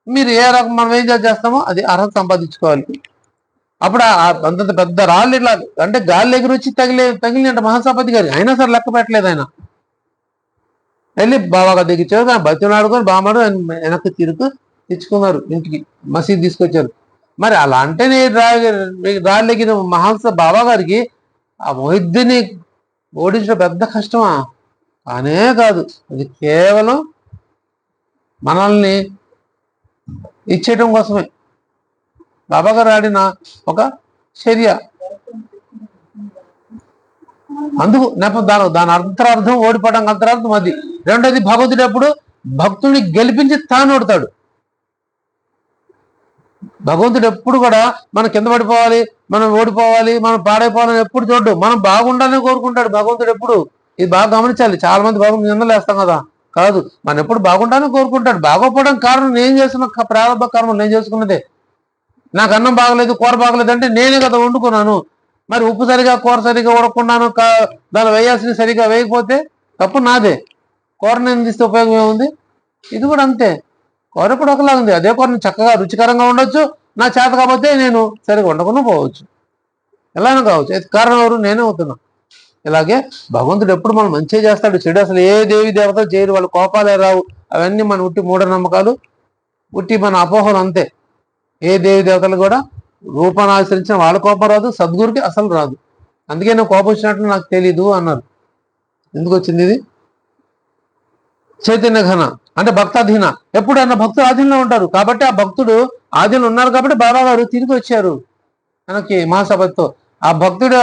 మీరు ఏ రకం మనం ఏం చేస్తామో అది అర్హత సంపాదించుకోవాలి. అప్పుడు అంత పెద్ద రాళ్ళు ఇట్లా అంటే గాలి ఎగురు వచ్చి తగిలి అంటే మహాసభాపతి గారి, అయినా సరే లెక్క పెట్టలేదు. ఆయన వెళ్ళి బాబా గారి దగ్గర ఇచ్చారు. బతిని ఆడుకొని బామాడు వెనక్కి తిరుగు తెచ్చుకున్నారు, ఇంటికి మసీద్ తీసుకొచ్చారు. మరి అలా అంటే రాళ్ళు ఎగిన బాబా గారికి ఆ మొహిద్దీని ఓడించడం పెద్ద కష్టమా? కానే కాదు. అది కేవలం మనల్ని ఇచ్చేయటం కోసమే బాబాగారు ఆడిన ఒక చర్య. అందుకు దాని అంతరార్థం ఓడిపోవడం అంతరార్థం అది. రెండోది భగవంతుడు ఎప్పుడు భక్తుడిని గెలిపించి తాను ఓడతాడు. భగవంతుడు ఎప్పుడు కూడా మనం కింద పడిపోవాలి, మనం ఓడిపోవాలి, మనం పాడైపోవాలని ఎప్పుడు చూడ్డు. మనం బాగుండాలని కోరుకుంటాడు భగవంతుడు ఎప్పుడు. ఇది బాగా గమనించాలి. చాలా మంది భగవంతుడు నిందలేస్తాం కదా, కాదు, మనం ఎప్పుడు బాగుండాలని కోరుకుంటాడు. బాగోపోవడం కారణం నేను చేసిన ప్రారంభ కర్మం, నేను చేసుకున్నదే. నాకు అన్నం బాగలేదు, కూర బాగలేదు అంటే నేనే కదా వండుకున్నాను. మరి ఉప్పు సరిగా కూర సరిగా ఉడకున్నాను, దాన్ని వేయాల్సిన సరిగా వేయకపోతే తప్పు నాదే. కూర నేను తీస్తే ఉపయోగం ఏముంది? ఇది కూడా అంతే. కూర కూడా ఒకలా ఉంది. అదే కూర చక్కగా రుచికరంగా ఉండొచ్చు, నా చేత కాకపోతే నేను సరిగా వండకుండా పోవచ్చు, ఎలానో కావచ్చు. కారణం ఎవరు? నేనే అవుతున్నా. ఇలాగే భగవంతుడు ఎప్పుడు మనం మంచిగా చేస్తాడు. చెడు అసలు ఏ దేవి దేవతలు చేయరు. వాళ్ళు కోపాలే రావు. అవన్నీ మన ఉట్టి మూఢనమ్మకాలు, ఉట్టి మన అపోహలు అంతే. ఏ దేవి దేవతలు కూడా రూపాన్ని ఆచరించిన వాళ్ళ కోపం రాదు, సద్గురికి అసలు రాదు. అందుకే నేను కోపం వచ్చినట్లు నాకు తెలీదు అన్నారు. ఎందుకు వచ్చింది ఇది? చైతన్య ఘన అంటే భక్తాధీన. ఎప్పుడన్నా భక్తులు ఆధీనంలో ఉంటారు కాబట్టి, ఆ భక్తుడు ఆధీనంలో ఉన్నారు కాబట్టి బాబా గారు తిరిగి వచ్చారు మనకి మహాసభతో. ఆ భక్తుడు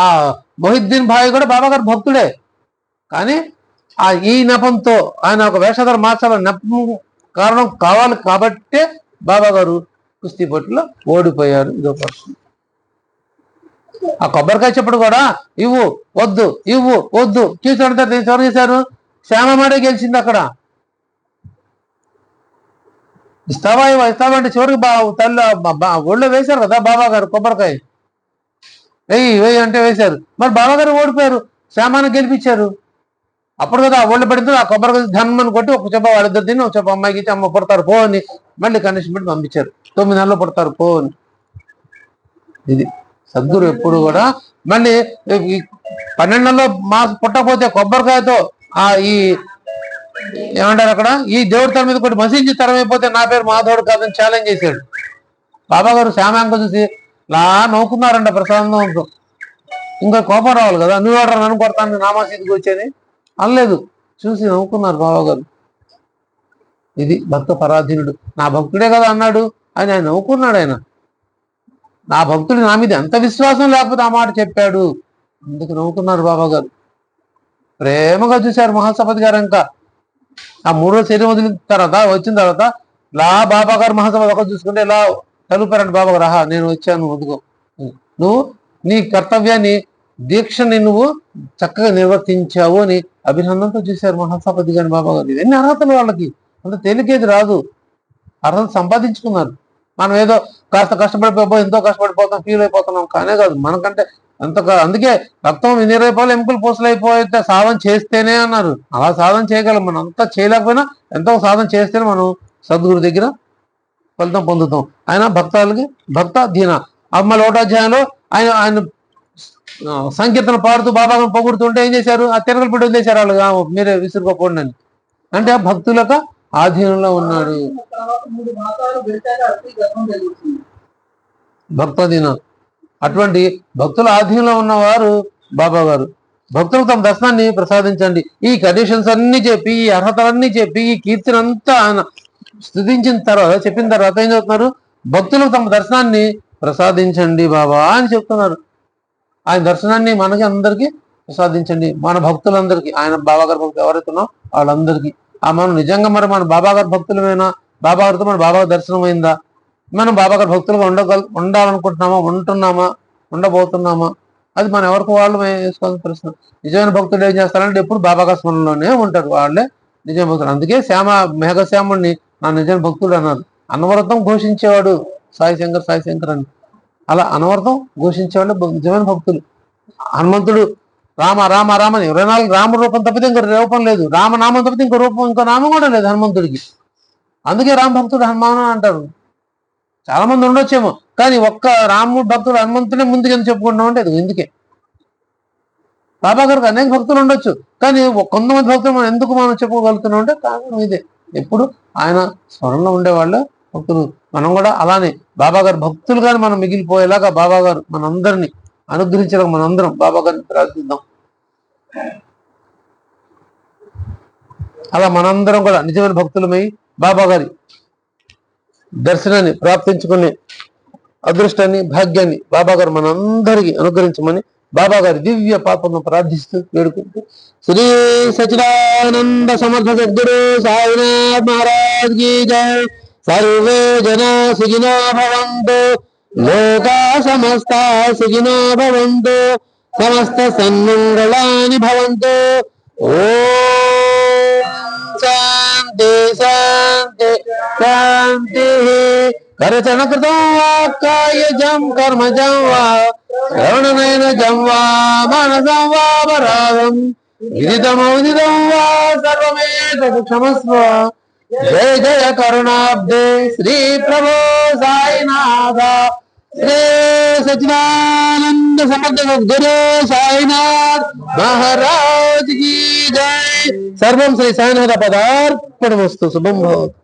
ఆ మొహిద్దీన్ భాయ్ కూడా బాబా గారు భక్తుడే. కానీ ఈ నెపంతో ఆయన ఒక వేషధార మార్చాలని నెపం కారణం కావాలి కాబట్టే బాబా గారు కుస్తీ పోటీలో ఓడిపోయారు. ఇదో ప్రశ్న. ఆ కొబ్బరికాయ చెప్పుడు కూడా ఇవ్వు వద్దు, ఇవ్వు వద్దు, చూసాడు. ఎవరు చేశారు? శ్యామమాడే గెలిచింది అక్కడ. ఇస్తావా అంటే చివరికి తల్లి ఒళ్ళో వేశారు కదా బాబా గారు కొబ్బరికాయ. వెయ్యి అంటే వేశారు. మరి బాబా గారు ఓడిపోయారు, శ్యామాన్ని గెలిపించారు. అప్పుడు కదా ఒళ్ళు పడితే ఆ కొబ్బరికాయ ధన్మని కొట్టి ఒక చెప్ప వాళ్ళిద్దరు తిని ఒక చెప్ప అమ్మాయికి ఇచ్చి అమ్మ పుడతారు పో అని మళ్ళీ కండిషన్ పెట్టి పంపించారు. 9 నెలలు పుడతారు పో అని. ఇది సద్గురు ఎప్పుడు కూడా. మళ్ళీ 12 నెలల్లో పుట్టకపోతే కొబ్బరికాయతో ఈ ఏమంటారు అక్కడ, ఈ దేవుడి తర మీద కొట్టి మసీదు తరమైపోతే నా పేరు మాధవుడు కాదని ఛాలెంజ్ చేశాడు. బాబా గారు శ్యామాంక చూసి లా నవ్వుకున్నారంట ప్రశాంతంతో. ఇంకా కోపం రావాలి కదా, నువ్వు ఎవరు నన్ను కొడతాను నా మసీదుకి వచ్చేది అనలేదు. చూసి నవ్వుకున్నారు బాబా గారు. ఇది భక్త పరాధీనుడు. నా భక్తుడే కదా అన్నాడు అని ఆయన నవ్వుకున్నాడు. ఆయన నా భక్తుడు నా మీద ఎంత విశ్వాసం లేకపోతే ఆ మాట చెప్పాడు, అందుకు నవ్వుకున్నారు బాబా గారు. ప్రేమగా చూశారు మహాసపతి గారు. ఇంకా ఆ 3వ శరీరం వదిలిన తర్వాత వచ్చిన తర్వాత ఇలా బాబా గారు మహాసపతి ఒక చూసుకుంటే ఇలా తలుపారంట బాబా గారు, ఆహా నేను వచ్చాను, వదుకో, నువ్వు నీ కర్తవ్యాన్ని దీక్షని నువ్వు చక్కగా నిర్వర్తించావు అని అభినందనతో చూశారు మహాసపతి గారిని బాబా గారు. ఎన్ని అర్హతలు వాళ్ళకి, అంత తేలికేది రాదు, అర్హత సంపాదించుకున్నారు. మనం ఏదో కాస్త కష్టపడిపోయి ఎంతో కష్టపడిపోతాం, ఫీల్ అయిపోతున్నాం, కానే కాదు మనకంటే అందుకే రక్తం 20 రూపాయలు ఎముకలు పూసలు అయిపోతే సాధన చేస్తేనే అన్నారు. అలా సాధన చేయగలం. మనం అంతా చేయలేకపోయినా ఎంతో సాధన చేస్తేనే మనం సద్గురు దగ్గర ఫలితం పొందుతాం. ఆయన భక్తాలకి భక్త దీన మళ్ళీ 1వ అధ్యాయంలో ఆయన ఆయన సంకీర్తన పాడుతూ బాబాగా పొగుడుతుంటే ఏం చేశారు, ఆ తిరగలు పెట్టి వదిలేశారు వాళ్ళు, మీరే విసురుకోపోండి అని. అంటే ఆ భక్తులకు ఆధీనంలో ఉన్నాడు. భక్తదీన అటువంటి భక్తుల ఆధీనంలో ఉన్నవారు బాబా గారు. భక్తులకు తమ దర్శనాన్ని ప్రసాదించండి. ఈ కండిషన్స్ అన్ని చెప్పి, ఈ అర్హతలన్నీ చెప్పి, ఈ కీర్తిని అంతా ఆయన స్థుతించిన తర్వాత చెప్పిన తర్వాత ఏం చెప్తున్నారు, భక్తులకు తమ దర్శనాన్ని ప్రసాదించండి బాబా అని చెప్తున్నారు. ఆయన దర్శనాన్ని మనకి అందరికీ ప్రసాదించండి, మన భక్తులందరికీ. ఆయన బాబా గారి భక్తులు ఎవరైతే ఉన్నారో వాళ్ళందరికీ. మనం నిజంగా మరి మన బాబా గారి భక్తులమైనా, బాబా గారితో మన బాబా గారి దర్శనం అయిందా, మనం బాబా గారి భక్తులుగా ఉండాలనుకుంటున్నామా, ఉంటున్నామా, ఉండబోతున్నామా, అది మనం ఎవరికి వాళ్ళు వేసుకోవాల్సిన ప్రశ్న. నిజమైన భక్తులు ఏం చేస్తారంటే ఎప్పుడు బాబా గారి స్మరణలోనే ఉంటారు, వాళ్ళే నిజమైన భక్తులు. అందుకే మేఘశ్యాముడిని నా నిజమైన భక్తుడు అన్నారు. అనవరతం ఘోషించేవాడు సాయి శంకర్ అని. అలా అనవరతం ఘోషించేవాళ్ళు నిజమైన భక్తులు. హనుమంతుడు రామ రామ రామని 24 రామ రూపం తప్పితే ఇంకో రూపం లేదు, రామనామం తప్పితే ఇంకో నామం కూడా లేదు హనుమంతుడికి. అందుకే రామ భక్తుడు హనుమాన్ అంటారు. చాలా మంది ఉండొచ్చేమో, కానీ ఒక్క రాముడు భక్తుడు హనుమంతుడే ముందుకు ఎందుకు చెప్పుకుంటున్నాం అంటే అది ఎందుకే. బాబా గారికి అనేక భక్తులు ఉండొచ్చు, కానీ కొంతమంది భక్తులు మనం చెప్పుకోగలుగుతున్నాం అంటే కారణం ఇదే. ఎప్పుడు ఆయన స్మరణలో ఉండేవాళ్ళు భక్తులు. మనం కూడా అలానే బాబా గారు భక్తులుగానే మనం మిగిలిపోయేలాగా బాబా గారు మనందరినీ అనుగ్రహించడానికి మనందరం బాబా గారిని ప్రార్థిద్దాం. అలా మనందరం కూడా నిజమైన భక్తులమై బాబా గారి దర్శనాన్ని ప్రాప్తించుకునే అదృష్టాన్ని, భాగ్యాన్ని బాబా గారు మనందరికీ అనుగ్రహించమని బాబా గారి దివ్య పాపను ప్రార్థిస్తూ వేడుకుంటూ శ్రీ సచిదానంద సమర్థ సద్గురు సాయినాథ్ మహారాజ్ की जय। सर्वे जना सुखिनो भवन्तु, लोका समस्ता सुखिनो भवन्तु, समस्त सन्मंगलानि भवन्तु। ओम शांति शांति शांति। करचरण कृतं वा कायजं कर्मजं वा श्रवणनयनजं वा मानसं वा परागं विदितमौदितं वा सर्वमेतत् क्षमस्व। जय जय करुणाब्दे श्री प्रभु साईनाथ। श्री सच्चिदानंद समर्थ सद्गुरु साईनाथ महाराज की जय। सर्वं श्री साईनाथ पदार्पणमस्तु। शुभं भवतु।